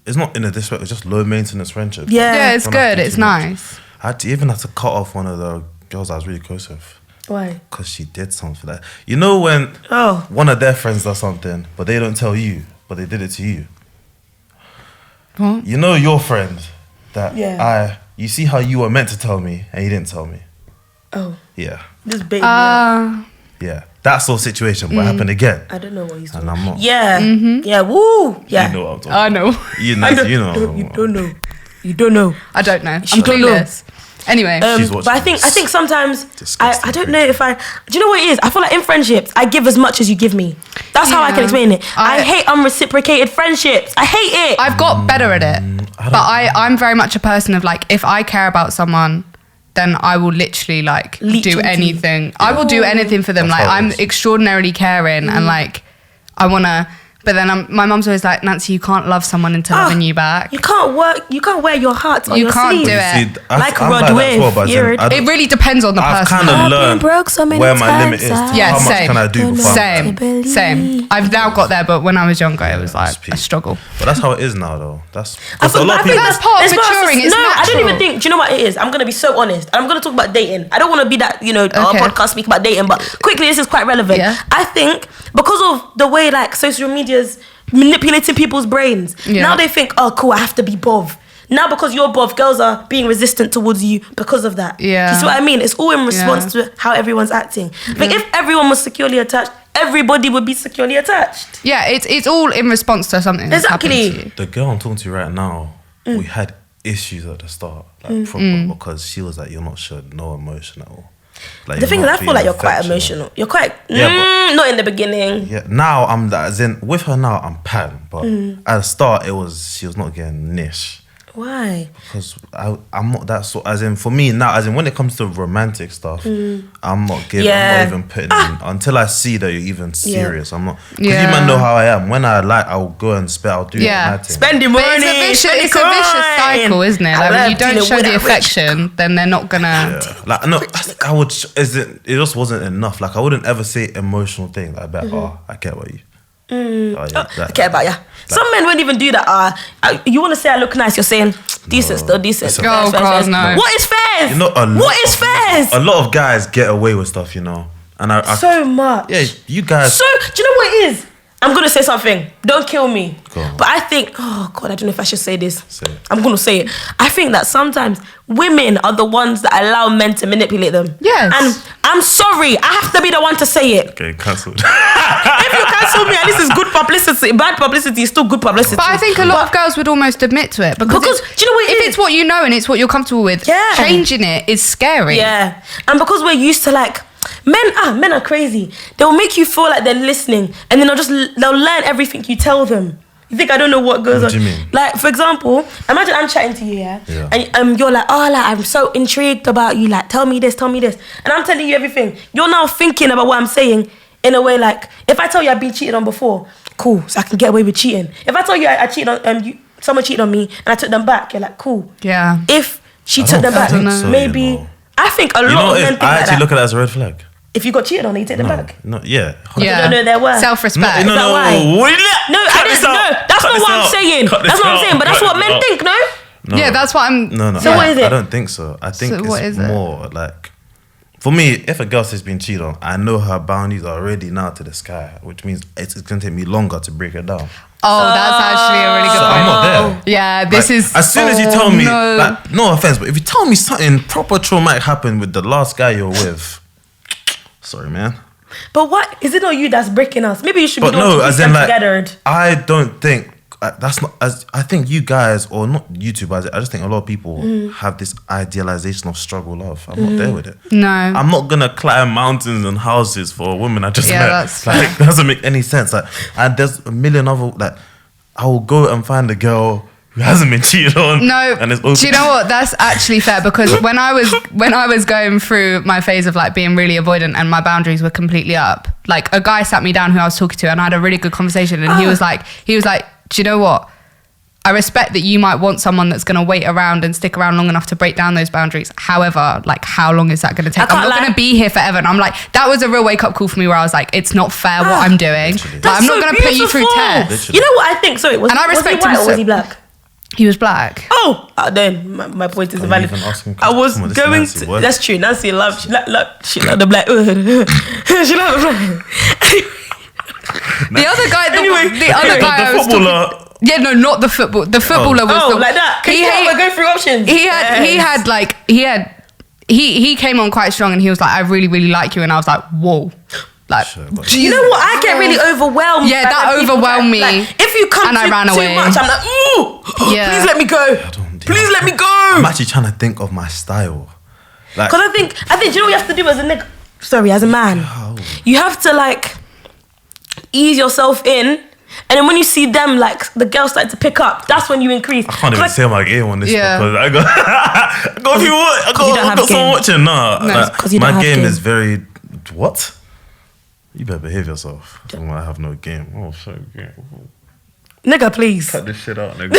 It's not in a disrespect. It's just low maintenance friendship. Yeah. Yeah, it's Don't have to good. do It's too much. nice. I had to even have to cut off one of the girls I was really close with Why? because she did something like when Oh. one of their friends does something but they don't tell you but they did it to you. What? You know your friend that Yeah. you see how you were meant to tell me and you didn't tell me. Oh. Yeah, Just bait me out. yeah. That sort of situation but happened again. I don't know what he's And doing. I'm not. Yeah. Yeah. Woo. Yeah. You know what I'm talking. I know. You I know. don't, You know. You don't know. You don't know. I don't know. I'm don't know. clueless. Anyway, She's But watching I think sometimes Disgusting I don't know if I. Do you know what it is? I feel like in friendships I give as much as you give me. That's how I can Yeah. explain it. I I- hate unreciprocated friendships. I hate it. I've got better at it. But I'm very much a person of like, if I care about someone, then I will literally like Leech do into you. anything. I will do anything for them. That's Like how it I'm is. extraordinarily caring and like I wanna. But then my mum's always like, Nancy, you can't love someone into loving you back. You can't work. You can't wear your heart on You your can't sleeve. do it. Like I'm Rod that as Wave, well, but you're- I don't- It really depends on the I've person. kind of I've been learned broke so many where my limit is. times, To Yeah, how much same. can I do Don't before? know. Same, same. I've now got there, but when I was younger, it was like it's peak. a struggle. But that's how it is now, though. That's I because a lot of think people. That's part of it's not- maturing, it's no, I don't natural. even think. Do you know what it is? I'm gonna be so honest. I'm gonna talk about dating. I don't want to be that our Okay. podcast speak about dating, but quickly, this is quite relevant. Yeah. I think because of the way like social media's manipulating people's brains. Yeah. Now they think, oh, cool, I have to be bov. Now because you're bov, girls are being resistant towards you because of that. Yeah. Do you see what I mean? It's all in response to how everyone's acting. But if everyone was securely attached, everybody would be securely attached. Yeah, it's all in response to something that's happened to Exactly. you. The girl I'm talking to right now, we had issues at the start, like proper, because she was like, "You're not showing no emotion at all." Like, The thing is, you're I not feel like being you're quite affectionate. emotional. You're quite Yeah, not in the beginning. Yeah, now I'm that. As in, with her now, I'm pan. But at the start, she was not getting niche. Why? Because I'm not that sort. As in, for me now, as in when it comes to romantic stuff, I'm not giving. Yeah. I'm not even putting in until I see that you're even serious. I'm not. Because Yeah. you man know how I am. When I like, I'll go and spend. I'll do my thing. Spending money. It's a vicious cycle, isn't it? Like when you don't show the affection, then they're not gonna. Yeah. Like no, I would. It just wasn't enough. Like I wouldn't ever say emotional things. Like, I care about you. I care about ya. Some men won't even do that. You want to say I look nice? You're saying decent, still decent. Oh God, no. What is fairs? You know, what is fairs? A lot of guys get away with stuff, you know, and I so much. Yeah, you guys. So do you know what it is? I'm gonna say something. Don't kill me. Go on. But I think, oh God, I don't know if I should say this. Say it. I'm gonna say it. I think that sometimes women are the ones that allow men to manipulate them. Yes. And I'm sorry, I have to be the one to say it. Okay, cancelled. If you cancel me, and this is good publicity, bad publicity is still good publicity. But I think a lot of girls would almost admit to it because do you know what it if is? it's what you know and it's what you're comfortable with, Yeah. changing it is scary. Yeah. And because we're used to like men are crazy. They'll make you feel like they're listening, and then they'll learn everything you tell them. You think I don't know what goes on? What do you mean? Like, for example, imagine I'm chatting to you, Yeah. and you're like, oh, like I'm so intrigued about you. Like, tell me this, and I'm telling you everything. You're now thinking about what I'm saying in a way like, if I tell you I've been cheated on before, cool, so I can get away with cheating. If I tell you I cheated on someone cheated on me and I took them back, you're like, cool. Yeah. If she took them back, so, maybe. you know. I think a lot of men think I like actually that. look at it as a red flag. If you got cheated on, you take them back. No, yeah. Yeah. don't know their worth. Self-respect. No, Is that why? no. No, I didn't. No, that's not what I'm saying. That's what I'm saying. But that's what men think, no? No. Yeah, that's what I'm. No. So what is it? I don't think so. I think So what it's is it? more like, for me, if a girl says been cheated on, I know her boundaries are already now to the sky, which means it's going to take me longer to break it down. Oh, that's actually a really good So point. I'm not there. Yeah, this Like, is. as soon as you tell me, no. like, no offense, but if you tell me something proper traumatic happened with the last guy you're with, sorry, man. But what is it not you that's breaking us? Maybe you should But be the one no, to as piece in them like, together. I don't think that's not. I think you guys, or not YouTubers, I just think a lot of people have this idealization of struggle love. I'm not there with it. No. I'm not gonna climb mountains and houses for a woman I just Yeah, met. that's Like, that doesn't make any sense. Like, and there's a million other, like, I will go and find a girl who hasn't been cheated on. No, and it's do you know what? That's actually fair because when I was going through my phase of like being really avoidant and my boundaries were completely up, like a guy sat me down who I was talking to and I had a really good conversation and he was like, do you know what? I respect that you might want someone that's going to wait around and stick around long enough to break down those boundaries. However, like how long is that going to take? I'm not going to be here forever. And I'm like, that was a real wake up call for me where I was like, it's not fair what I'm doing. Like, I'm not going to put you through tests. You know what I think? Sorry, was And I he respect white him or so- was he black? He was black. Oh, then my point is Are you valid. even asking I was questions? Come on, this is going Nancy, to. what? That's true. Nancy loves. She loved the black. She loved the black. The other guy, Anyway, the other guy, I the was talking, footballer. yeah, no, not the football. The footballer was Oh, the, like that. Can you go through options? He came on quite strong and he was like, I really, really like you. And I was like, whoa. Like, Sure, but- You know what? I get really overwhelmed. Yeah, by that when people overwhelmed me. Like, if you come And I ran too away. much, I'm like, ooh, Yeah. please let me go. Please let me go. I'm actually trying to think of my style. Like, Because I think, do you know what you have to do as a nigga? Sorry, as a man. You have to like ease yourself in. And then when you see them, like the girls start to pick up, that's when you increase. I can't even say my game on this Yeah. because I got you don't have someone game. watching. Nah, No, it's 'cause you don't my have game game. is very what? You better behave yourself. I have no game. Oh, sorry, game. Nigga, please. Cut this shit out, nigga.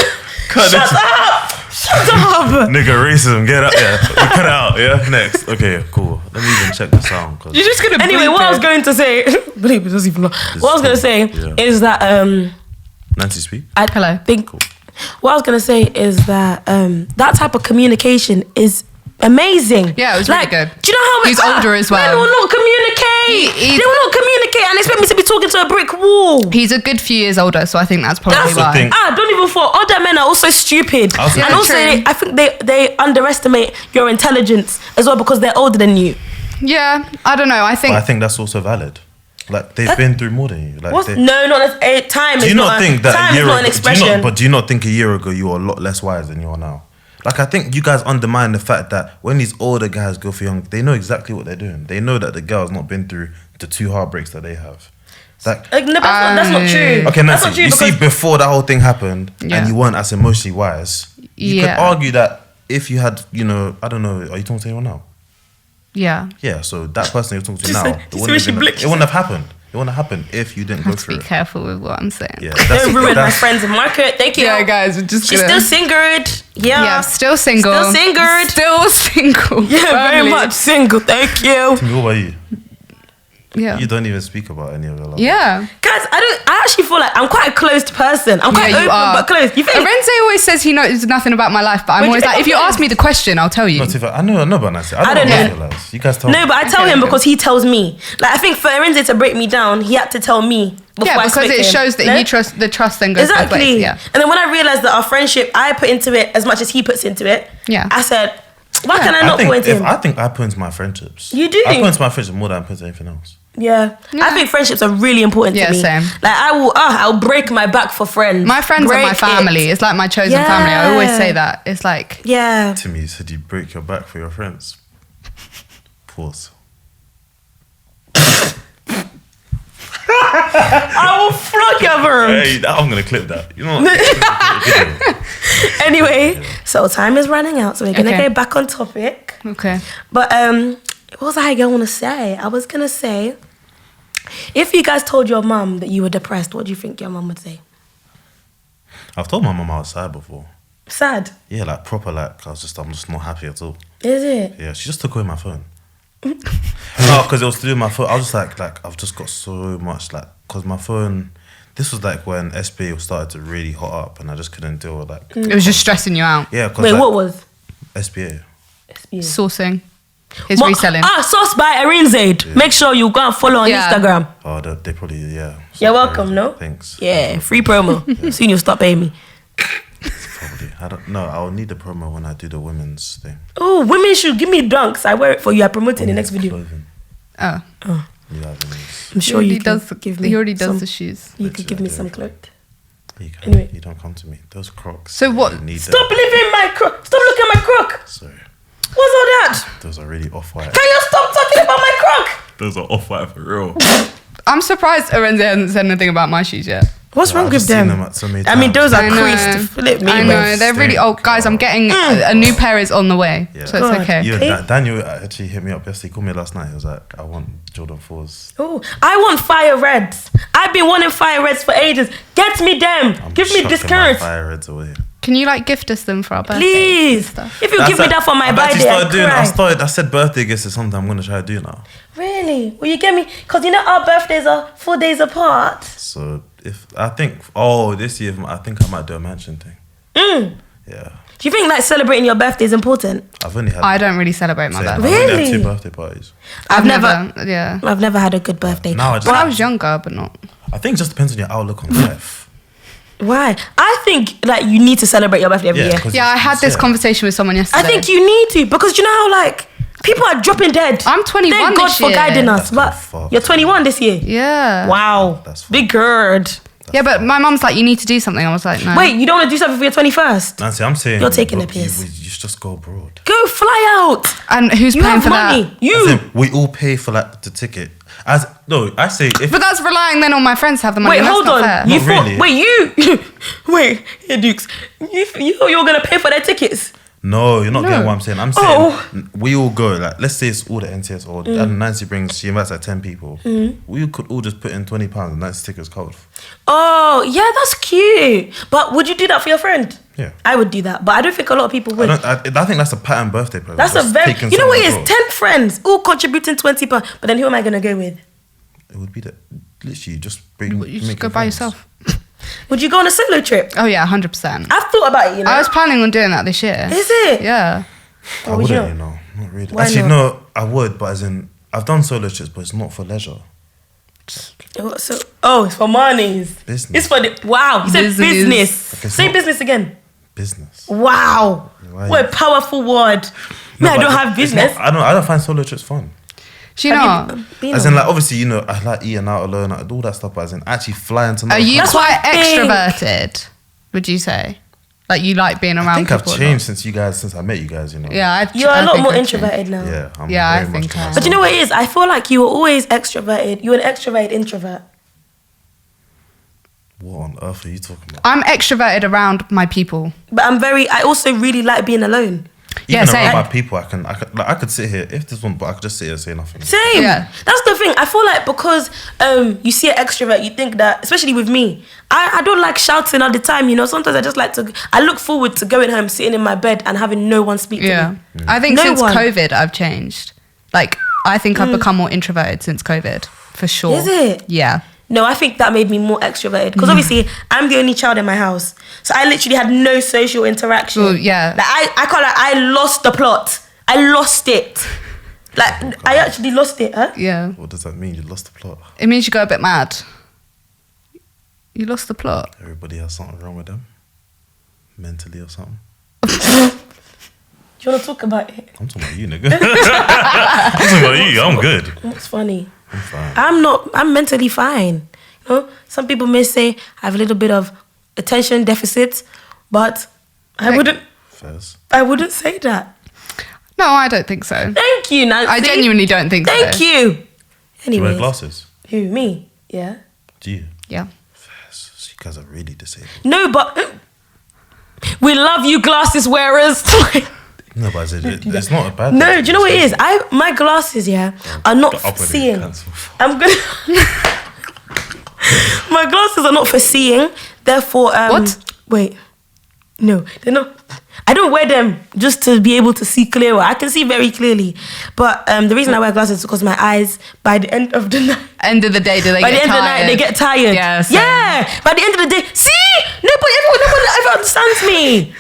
Cut Shut this. up! Shut up! Nigga, racism. Get out. Yeah, we cut it out. Yeah, next. Okay, cool. Let me even check the sound. Cause you're just going to Anyway, what I was going to say, believe it doesn't even know. What I was going to say Yeah. is that Nancy, speak. I Hello. think what I was going to say is that that type of communication is amazing. Yeah, it was really good. Do you know how He's older as well. Men will not communicate. They will not communicate and expect me to be talking to a brick wall. He's a good few years older, so I think that's probably That's the why. thing. Don't even fall. Other men are also stupid, Also- and Yeah, also true. I think they underestimate your intelligence as well because they're older than you. Yeah, I don't know. I But think I think that's also valid. Like they've been through more than you. Like What's, they, no, not a time. do is you not think that time a year is not an ago? expression? Do you not think a year ago you were a lot less wise than you are now? Like I think you guys undermine the fact that when these older guys go for young, they know exactly what they're doing. They know that the girl's not been through the 2 heartbreaks that they have. Like, no, that's not true. Okay, that's Nancy, not true. you see, before that whole thing happened, and you weren't as emotionally wise, you could argue that if you had, I don't know, are you talking to anyone now? Yeah. Yeah, so that person you're talking to now, it blinked. wouldn't have happened. It wouldn't have happened if you didn't go through it. Be careful with what I'm saying. Yeah, don't ruin my friends in market. Thank you. Yeah, guys, we're just She's still single. Yeah, still single. Still single. Yeah, very much single. Thank you. Timmy, what about you? Yeah. You don't even speak about any of your love. Yeah. Guys, I actually feel like I'm quite a closed person. I'm quite open but closed. You think? Arenze always says he knows nothing about my life, but I'm always like, if you ask me the question, I'll tell you. I know about Nancy. I don't know. You guys tell me. No, but I tell him because he tells me. Like, I think for Arenze to break me down, he had to tell me before I because it shows that he trusts, the trust then goes both ways. Yeah. And then when I realised that our friendship, I put into it as much as he puts into it, I said, why can I not put into him? I think I put into my friendships. You do? I put into my friendship more than I put into anything else. Yeah. I think friendships are really important to me. Same. Like, I'll break my back for friends. My friends are my family. It's like my chosen family. I always say that. It's like... Yeah. Timmy, you said you break your back for your friends. Pause. I will flog your room. Hey, I'm going to clip that. You know what? Anyway, so time is running out, so we're going to go back on topic. Okay. But what was I going to say? I was going to say, if you guys told your mum that you were depressed, what do you think your mum would say? I've told my mum I was sad before. Sad? Yeah, like proper, like I'm just not happy at all. Is it? Yeah, she just took away my phone. No, because it was to do with my phone. I was just like I've just got so much, like, because my phone, this was like when SBA started to really hot up and I just couldn't deal with like... It was just stressing you out. Yeah. Wait, what was? SBA. Sourcing. His reselling. Sourced by Arenze. Yeah. Make sure you go and follow on Instagram. Oh, they probably, You're welcome, no? Thanks. Yeah, free promo. Soon you'll stop paying me. Probably. I don't know. I'll need the promo when I do the women's thing. Oh, women should give me dunks. I wear it for you. I promote it in the next video. Clothing. Oh. I'm sure you can give me. He already does the shoes. You could give me some clothes. Anyway, you don't come to me. Those Crocs. So what? Stop living my crook. Stop looking at my crook. Sorry. What's all that? Those are really off-white. Can you stop talking about my crook? Those are off-white for real. I'm surprised Arenze hasn't said anything about my shoes yet. What's wrong with them? I mean, those are creased. Flip me. I know, they're really old. Guys, I'm getting a new pair is on the way. Yeah. So it's okay. Daniel actually hit me up yesterday. He called me last night. He was like, I want Jordan 4s. Oh, I want fire reds. I've been wanting fire reds for ages. Get me them. Give me discounts. Fire reds away. Can you like gift us them for our birthday? Please. If you give me that for my birthday, I said birthday gifts is something I'm going to try to do now. Really? Will you get me? Because you know our birthdays are 4 days apart. So this year I think I might do a mansion thing. Yeah. Do you think like celebrating your birthday is important? I don't really celebrate my birthday. Really? I've only had 2 birthday parties. I've never had a good birthday. I was younger, but not. I think it just depends on your outlook on life. Why? I think like you need to celebrate your birthday every year. Yeah, I had this conversation with someone yesterday. I think you need to, because you know how like people are dropping dead. I'm 21 Thank God this year. for guiding us. But you're 21 this year. Yeah. Wow. Big gird. Yeah, but my mum's like, you need to do something. I was like, no. Wait, you don't want to do something for your 21st? Nancy, I'm saying you're taking a piss. You should just go abroad. Go fly out. And who's paying for that? You. We all pay for like the ticket. I say if. But that's relying then on my friends to have the money. Wait, hold on. Really. Wait, hey Dukes. You're gonna pay for their tickets. No, you're not getting what I'm saying. I'm saying we all go. Like, let's say it's all the NTS or and Nancy she invites like 10 people. We could all just put in £20 and Nancy's ticket's covered. Oh, yeah, that's cute. But would you do that for your friend? Yeah. I would do that, but I don't think a lot of people would. I think that's a pattern birthday present. That's a very... You know what it is? 10 friends all contributing £20. But then who am I going to go with? It would be that... Literally, just You just go by yourself. Would you go on a solo trip? Oh, yeah, 100%. I've thought about it, you know. I was planning on doing that this year. Is it? Yeah. I wouldn't, you know. Not really. Why Actually, not? no, I would, but as in... I've done solo trips, but it's not for leisure. It's for monies. Business. It's for the... Wow, you said business. Okay, say business again. Business. Wow. What a powerful word. No, I don't have business. I don't find solo trips fun. Do you know? As in, like, obviously, you know, I like eating out alone, like, all that stuff, but as in actually flying to another country. Are you quite extroverted, would you say? Like, you like being around people? I think I've changed since I met you guys, you know. Yeah, you're a lot more introverted now. Yeah, I think. But you know what it is? I feel like you were always extroverted. You were an extroverted introvert. What on earth are you talking about? I'm extroverted around my people. But I also really like being alone. Yeah, Even same. around my people, I could sit here if there's one, but I could just sit here and say nothing. Same. Yeah. That's the thing. I feel like because you see an extrovert, you think that, especially with me, I don't like shouting all the time. You know, sometimes I just like to. I look forward to going home, sitting in my bed, and having no one speak to me. I think No since one. COVID, I've changed. Like, I think I've become more introverted since COVID, for sure. Is it? Yeah. No, I think that made me more extroverted because obviously I'm the only child in my house, so I literally had no social interaction. Well, yeah. Like I lost the plot. I lost it. Like I actually lost it. Huh? Yeah. What does that mean? You lost the plot. It means you go a bit mad. You lost the plot. Everybody has something wrong with them, mentally or something. Do you want to talk about it? I'm talking about you, nigga. I'm talking about you. I'm good. What's funny? I'm fine. I'm mentally fine. You know, some people may say I have a little bit of attention deficit, but I wouldn't say that. No, I don't think so. Thank you, Nancy. I genuinely don't think so. Thank you. Do you Anyway, wear glasses? who, me? Yeah. Do you? Yeah. You guys are really disabled. No, but we love you, glasses wearers. No, but it's not a bad No, thing. do you know what it is? My glasses, are not The upward seeing. cancel. I'm gonna. My glasses are not for seeing. Therefore, What? Wait, no, they're not. I don't wear them just to be able to see clearer. I can see very clearly, but the reason I wear glasses is because my eyes, by the end of the night, End of the day, do they by get the end tired? of the night, they get tired. Yeah, same. Yeah. By the end of the day, see, no one ever understands me.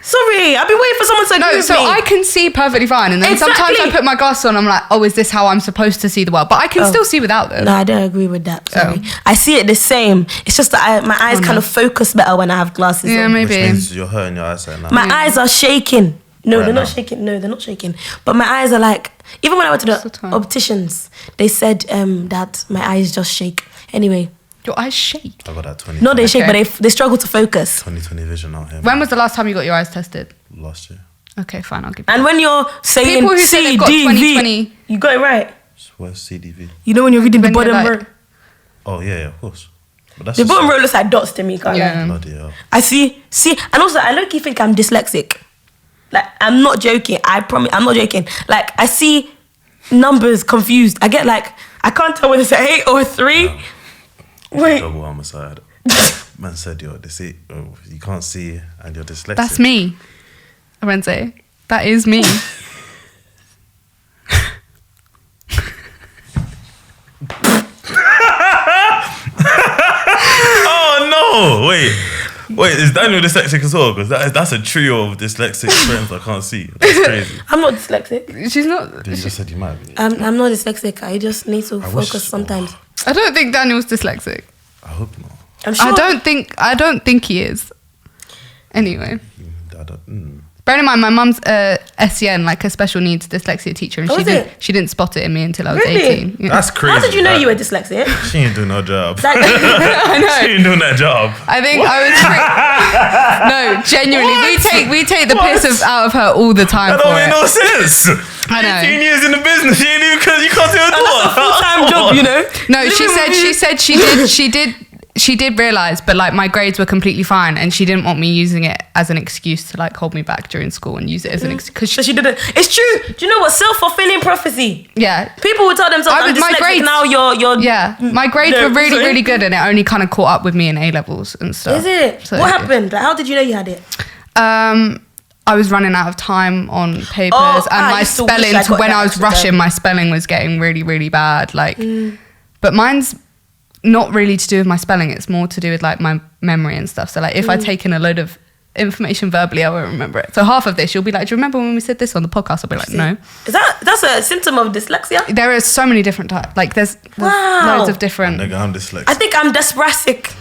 Sorry, I've been waiting for someone to agree No, with so me. I can see perfectly fine, and then sometimes Exactly. I put my glasses on, I'm like, oh, is this how I'm supposed to see the world? But I can still see without them. No, I don't agree with that. Sorry, Oh. I see it the same. It's just that my eyes kind of focus better when I have glasses Yeah, on. maybe. Which means you're hurting your eyesight now. My eyes are shaking. No, Right they're now. not shaking. No, they're not shaking. But my eyes are like. Even when I went to What's the the time? opticians, they said that my eyes just shake. Anyway, Your eyes shake. I got that 2020 no, they shake, Okay. but they struggle to focus. 2020 vision out here. When was the last time you got your eyes tested? Last year? Okay, fine, I'll give you. And when you're saying People who say they've got CDV, 20/20. you got it right. Where's CDV? You know when you're reading the When you're bottom like- row. Oh yeah, of course. But that's The just bottom row looks like dots to me. Can't Yeah. lie. bloody hell. I see, and also I low-key think I'm dyslexic. Like, I'm not joking. I promise, I'm not joking. Like, I see numbers confused. I get like, I can't tell whether it's an 8 or a 3. Wait. Double homicide. Man said you can't see and you're dyslexic. That's me, Arenze. That is me. Oh no! Wait, is Daniel dyslexic as well? Because that's a trio of dyslexic friends I can't see. That's crazy. I'm not dyslexic. She's not. You just said you might be. I'm not dyslexic. I just need to wish- focus sometimes. I don't think Daniel's dyslexic. I hope not. I'm sure. I don't think he is. Anyway, I bear in mind, my mum's SEN, like a special needs dyslexia teacher, and Oh, is it? she didn't spot it in me until I was Really? 18. Yeah. That's crazy. How did you know That- you were dyslexic? She ain't doing her job. Like, I know. She ain't doing that job. I think I was. No, genuinely, we take the piss out of her all the time That for don't make it. no sense. I know. 18 years in the business, you ain't even you can't do a door. full-time job, you know? No, she did realize, but like my grades were completely fine, and she didn't want me using it as an excuse to like hold me back during school and use it as an excuse. Because So she didn't. It's true. Do you know what? Self-fulfilling prophecy. yeah, People would tell themselves, I'm my dyslexic, grades- now you're... yeah, my grades No, were really sorry. really good, and it only kind of caught up with me in A levels and stuff. Is it? So, What happened? Like, how did you know you had it? I was running out of time on papers, Oh, and I my used to wish I spelling, got when that I was extra rushing, time. my spelling was getting really, really bad. Like, but mine's not really to do with my spelling. It's more to do with like my memory and stuff. So like, if I take in a load of information verbally, I won't remember it. So half of this, you'll be like, do you remember when we said this on the podcast? I'll be like, no. That's a symptom of dyslexia? There are so many different types. Like, there's Wow. loads of different. Nigga, I'm dyslexic. I think I'm dyspraxic.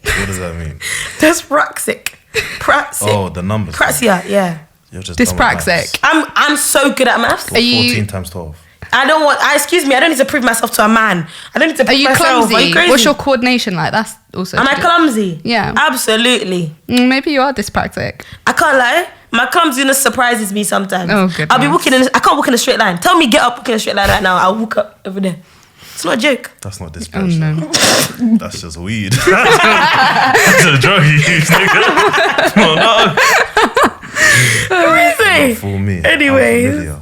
What does that mean? Dyspraxic. Praxic. Oh, the numbers. Praxia, yeah. You're just dumb at Dyspraxic. maths. I'm so good at maths. What, Are you- 14 times 12. Excuse me, I don't need to prove myself to a man. I don't need to Are prove you myself. Are clumsy? you crazy? What's your coordination like? That's also. Am to I do- clumsy? Yeah. Absolutely. Maybe you are dyspraxic. I can't lie. My clumsiness surprises me sometimes. Oh, goodness. I'll be walking in. I can't walk in a straight line. Tell me get up, walk in a straight line right now. I'll walk up over there. It's not a joke. That's not Oh, disparaging. no. That's just weed. That's a drug you use, nigga. No. Crazy. For me. Anyways.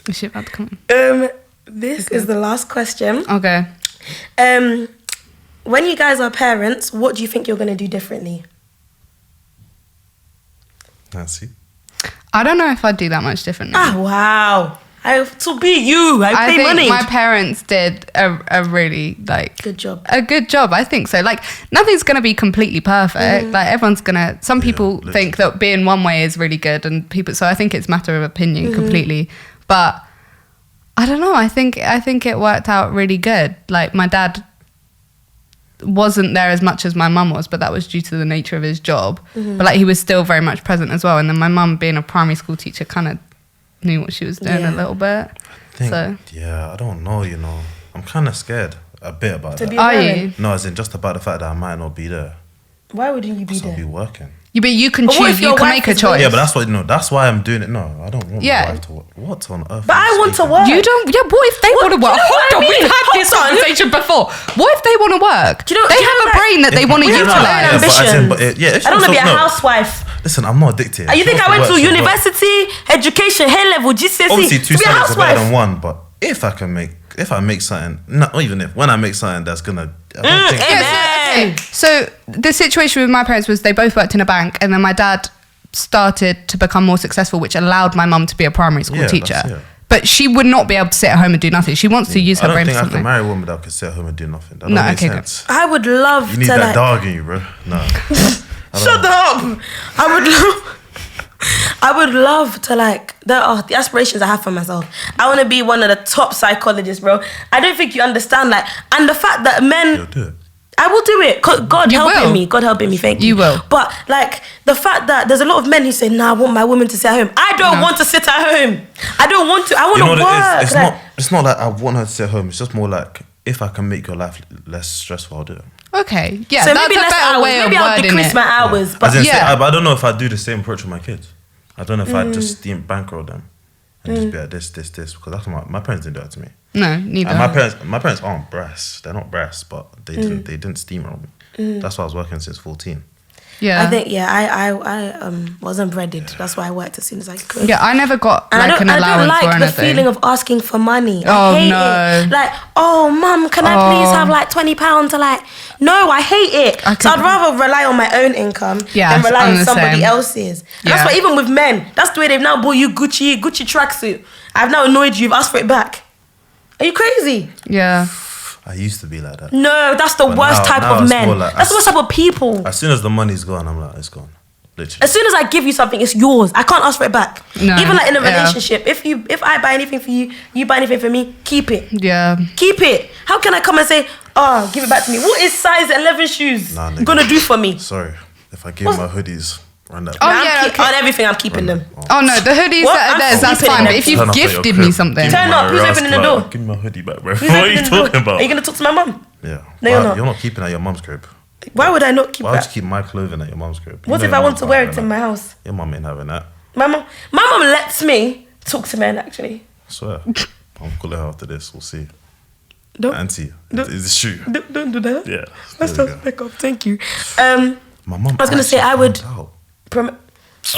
Is she about to come? This is the last question. Okay. When you guys are parents, what do you think you're going to do differently? Nancy. I don't know if I'd do that much differently. Wow. To be you, I pay think money. my parents did a really Good job. A good job, I think so. Like, nothing's gonna be completely perfect. Like, everyone's gonna. Some people literally. think that being one way is really good, and people. So I think it's a matter of opinion completely. But I don't know. I think it worked out really good. Like, my dad wasn't there as much as my mum was, but that was due to the nature of his job. But like, he was still very much present as well. And then my mum, being a primary school teacher, kind of knew what she was doing a little bit. I don't know, you know. I'm kind of scared a bit about that. Are you? No, as in just about the fact that I might not be there. Why wouldn't you be Because I'll be there? working. But you can But what choose. if your You can wife make a is choice. Yeah, but that's what, that's why I'm doing it. No, I don't want Yeah. my wife to work. What on earth? But are you I want to speaking? work. You don't. Yeah, what if they want to work? do you know what Hold on, I mean? we've had this Hold on. conversation before. What if they want to work? Do you know- they do you have know a that- brain that they want to We have our own utilize. ambitions. If I don't want to be a no. housewife. Listen, I'm not addicted. You think If I went works, to it works. university, education, high level, GCSE Obviously, two to be a salaries are better than housewife? one, but if I make something, not even if, when I make something that's gonna, I don't think. Amen. So the situation with my parents was they both worked in a bank, and then my dad started to become more successful, which allowed my mum to be a primary school Yeah, teacher. that's it. But she would not be able to sit at home and do nothing. She wants to use her I don't brain think for I can something. marry a woman that can sit at home and do nothing. That No, don't make okay, good. sense. I would love You need to that like. dog in you, bro. No. Shut up! I would love to like the aspirations I have for myself. I want to be one of the top psychologists, bro. I don't think you understand like, and the fact that men. You'll do it. I will do it. God You helping will. me. God helping me. Thank you. You will. But like the fact that there's a lot of men who say, "Nah, I want my woman to sit at home." I don't No. want to sit at home. I don't want to. I want You know to what work. it is? Like, It's not like I want her to sit at home. It's just more like, if I can make your life less stressful, I'll do it. Okay, yeah, so that's maybe a less better hours. way Maybe of I'll wording decrease it. my hours. As But in, Yeah. but I don't know if I do the same approach with my kids. I don't know if I just bankroll them and just be like this, because that's what my parents didn't do that to me. No, neither. And my parents aren't brass. They're not brass, but they didn't steamroll me. That's why I was working since 14. Yeah, I think I wasn't breaded. That's why I worked as soon as I could. Yeah, I never got And like an I don't allowance like or the anything. feeling of asking for money. Oh, I hate no. it. Like, oh, mum, can I please have like £20 to like? No, I hate it. I So I'd couldn't- rather rely on my own income Yeah, than rely I'm on the somebody same. else's. And Yeah. that's why even with men, that's the way they've now bought you Gucci tracksuit. I've now annoyed you. You've asked for it back. Are you crazy? Yeah, I used to be like that. No, that's the But worst now- type now of it's men. more like- That's the worst type of people. As soon as the money's gone, I'm like, it's gone. Literally. As soon as I give you something, it's yours. I can't ask for it back. No, Even like in a yeah. relationship, if I buy anything for you, you buy anything for me, keep it. yeah. Keep it. How can I come and say, oh, give it back to me? What is size 11 shoes Nah, nigga. gonna do for me? Sorry. If I give my hoodies, run that. Oh, I'm yeah, okay. On everything, I'm keeping them. Oh no, the hoodies What? that are I'm there, that's sleeping in fine. But them. if you've Turn up at your gifted crib. me something, Give me Turn my up, who's rascal opening the out. door? Give me my hoodie back, bro. Who's What are opening you the door? talking about? Are you gonna talk to my mum? Yeah. No, you're Why- not. You're not keeping at your mum's crib. Why would I not keep Why would you that? keep my clothing at your mum's crib? You What know if your I want mum's to not wear it having in my that. house? Your mum ain't having that. My mum lets me talk to men actually. I swear. I'm calling her after this. We'll see. Don't Auntie, Don't- is this true? don't do that. Yeah. That's there we so go. back up. Thank you. My mum. I was gonna say, actually I would- found out Prom-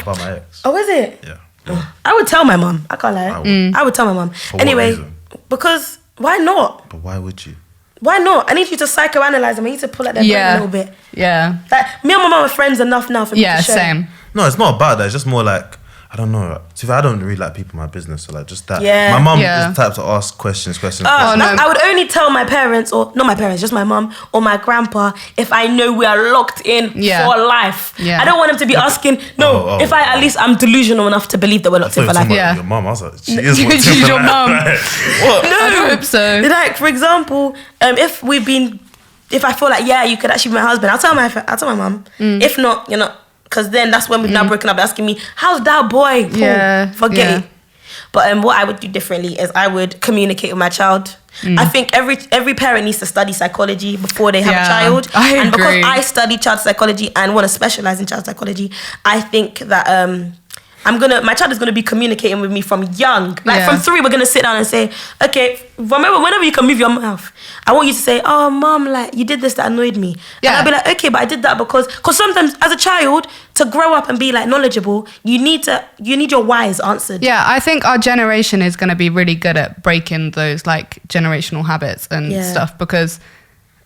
about my ex. oh, is it? Yeah. I would tell my mum. I can't lie. I would. I would tell my mum. what Anyway, reason? because why not? But why would you? Why not? I need you to psychoanalyze them. I need to pull at their brain a little bit. yeah, Like, me and my mum are friends enough now for me yeah, to show. same. No, it's not about that. It's just more like, I don't know. See, I don't really like people in my business, so like just that. Yeah. My mum Yeah. is the type to ask questions. Oh, no. I would only tell my parents, or not my parents, just my mum or my grandpa, if I know we are locked in Yeah. for life. Yeah. I don't want them to be asking. No, if at least I'm delusional enough to believe that we're locked in for life. Yeah. Your mum, I was like, she is She's locked in for your life. mum. Like, what? No, I hope so. Like, for example, if I feel like, yeah, you could actually be my husband, I'll tell my mum. If not, you know, because then that's when we've now broken up, asking me, how's that boy? Cool. Yeah, Forget yeah. it. But what I would do differently is I would communicate with my child. I think every parent needs to study psychology before they have Yeah, a child. I And because agree. I study child psychology and want to specialize in child psychology, I think that my child is gonna be communicating with me from young. Like from 3, we're gonna sit down and say, okay, remember, whenever you can move your mouth, I want you to say, oh, mom, like you did this that annoyed me. Yeah. And I'll be like, okay, but I did that because sometimes as a child, to grow up and be like knowledgeable, you need your whys answered. Yeah, I think our generation is gonna be really good at breaking those like generational habits and stuff because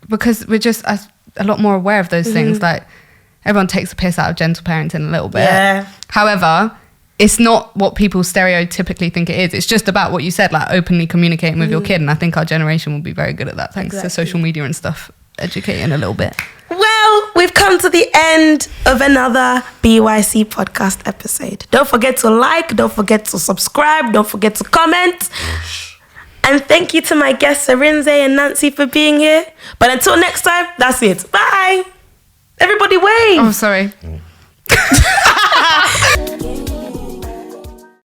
we're just a lot more aware of those things. Like everyone takes the piss out of gentle parenting a little bit. Yeah. However, it's not what people stereotypically think it is. It's just about what you said, like openly communicating with your kid. And I think our generation will be very good at that thanks to social media and stuff, educating a little bit. Well, we've come to the end of another BYC podcast episode. Don't forget to like, don't forget to subscribe, don't forget to comment. And thank you to my guests, Arinze and Nancy, for being here. But until next time, that's it. Bye. Everybody wave. Oh, sorry.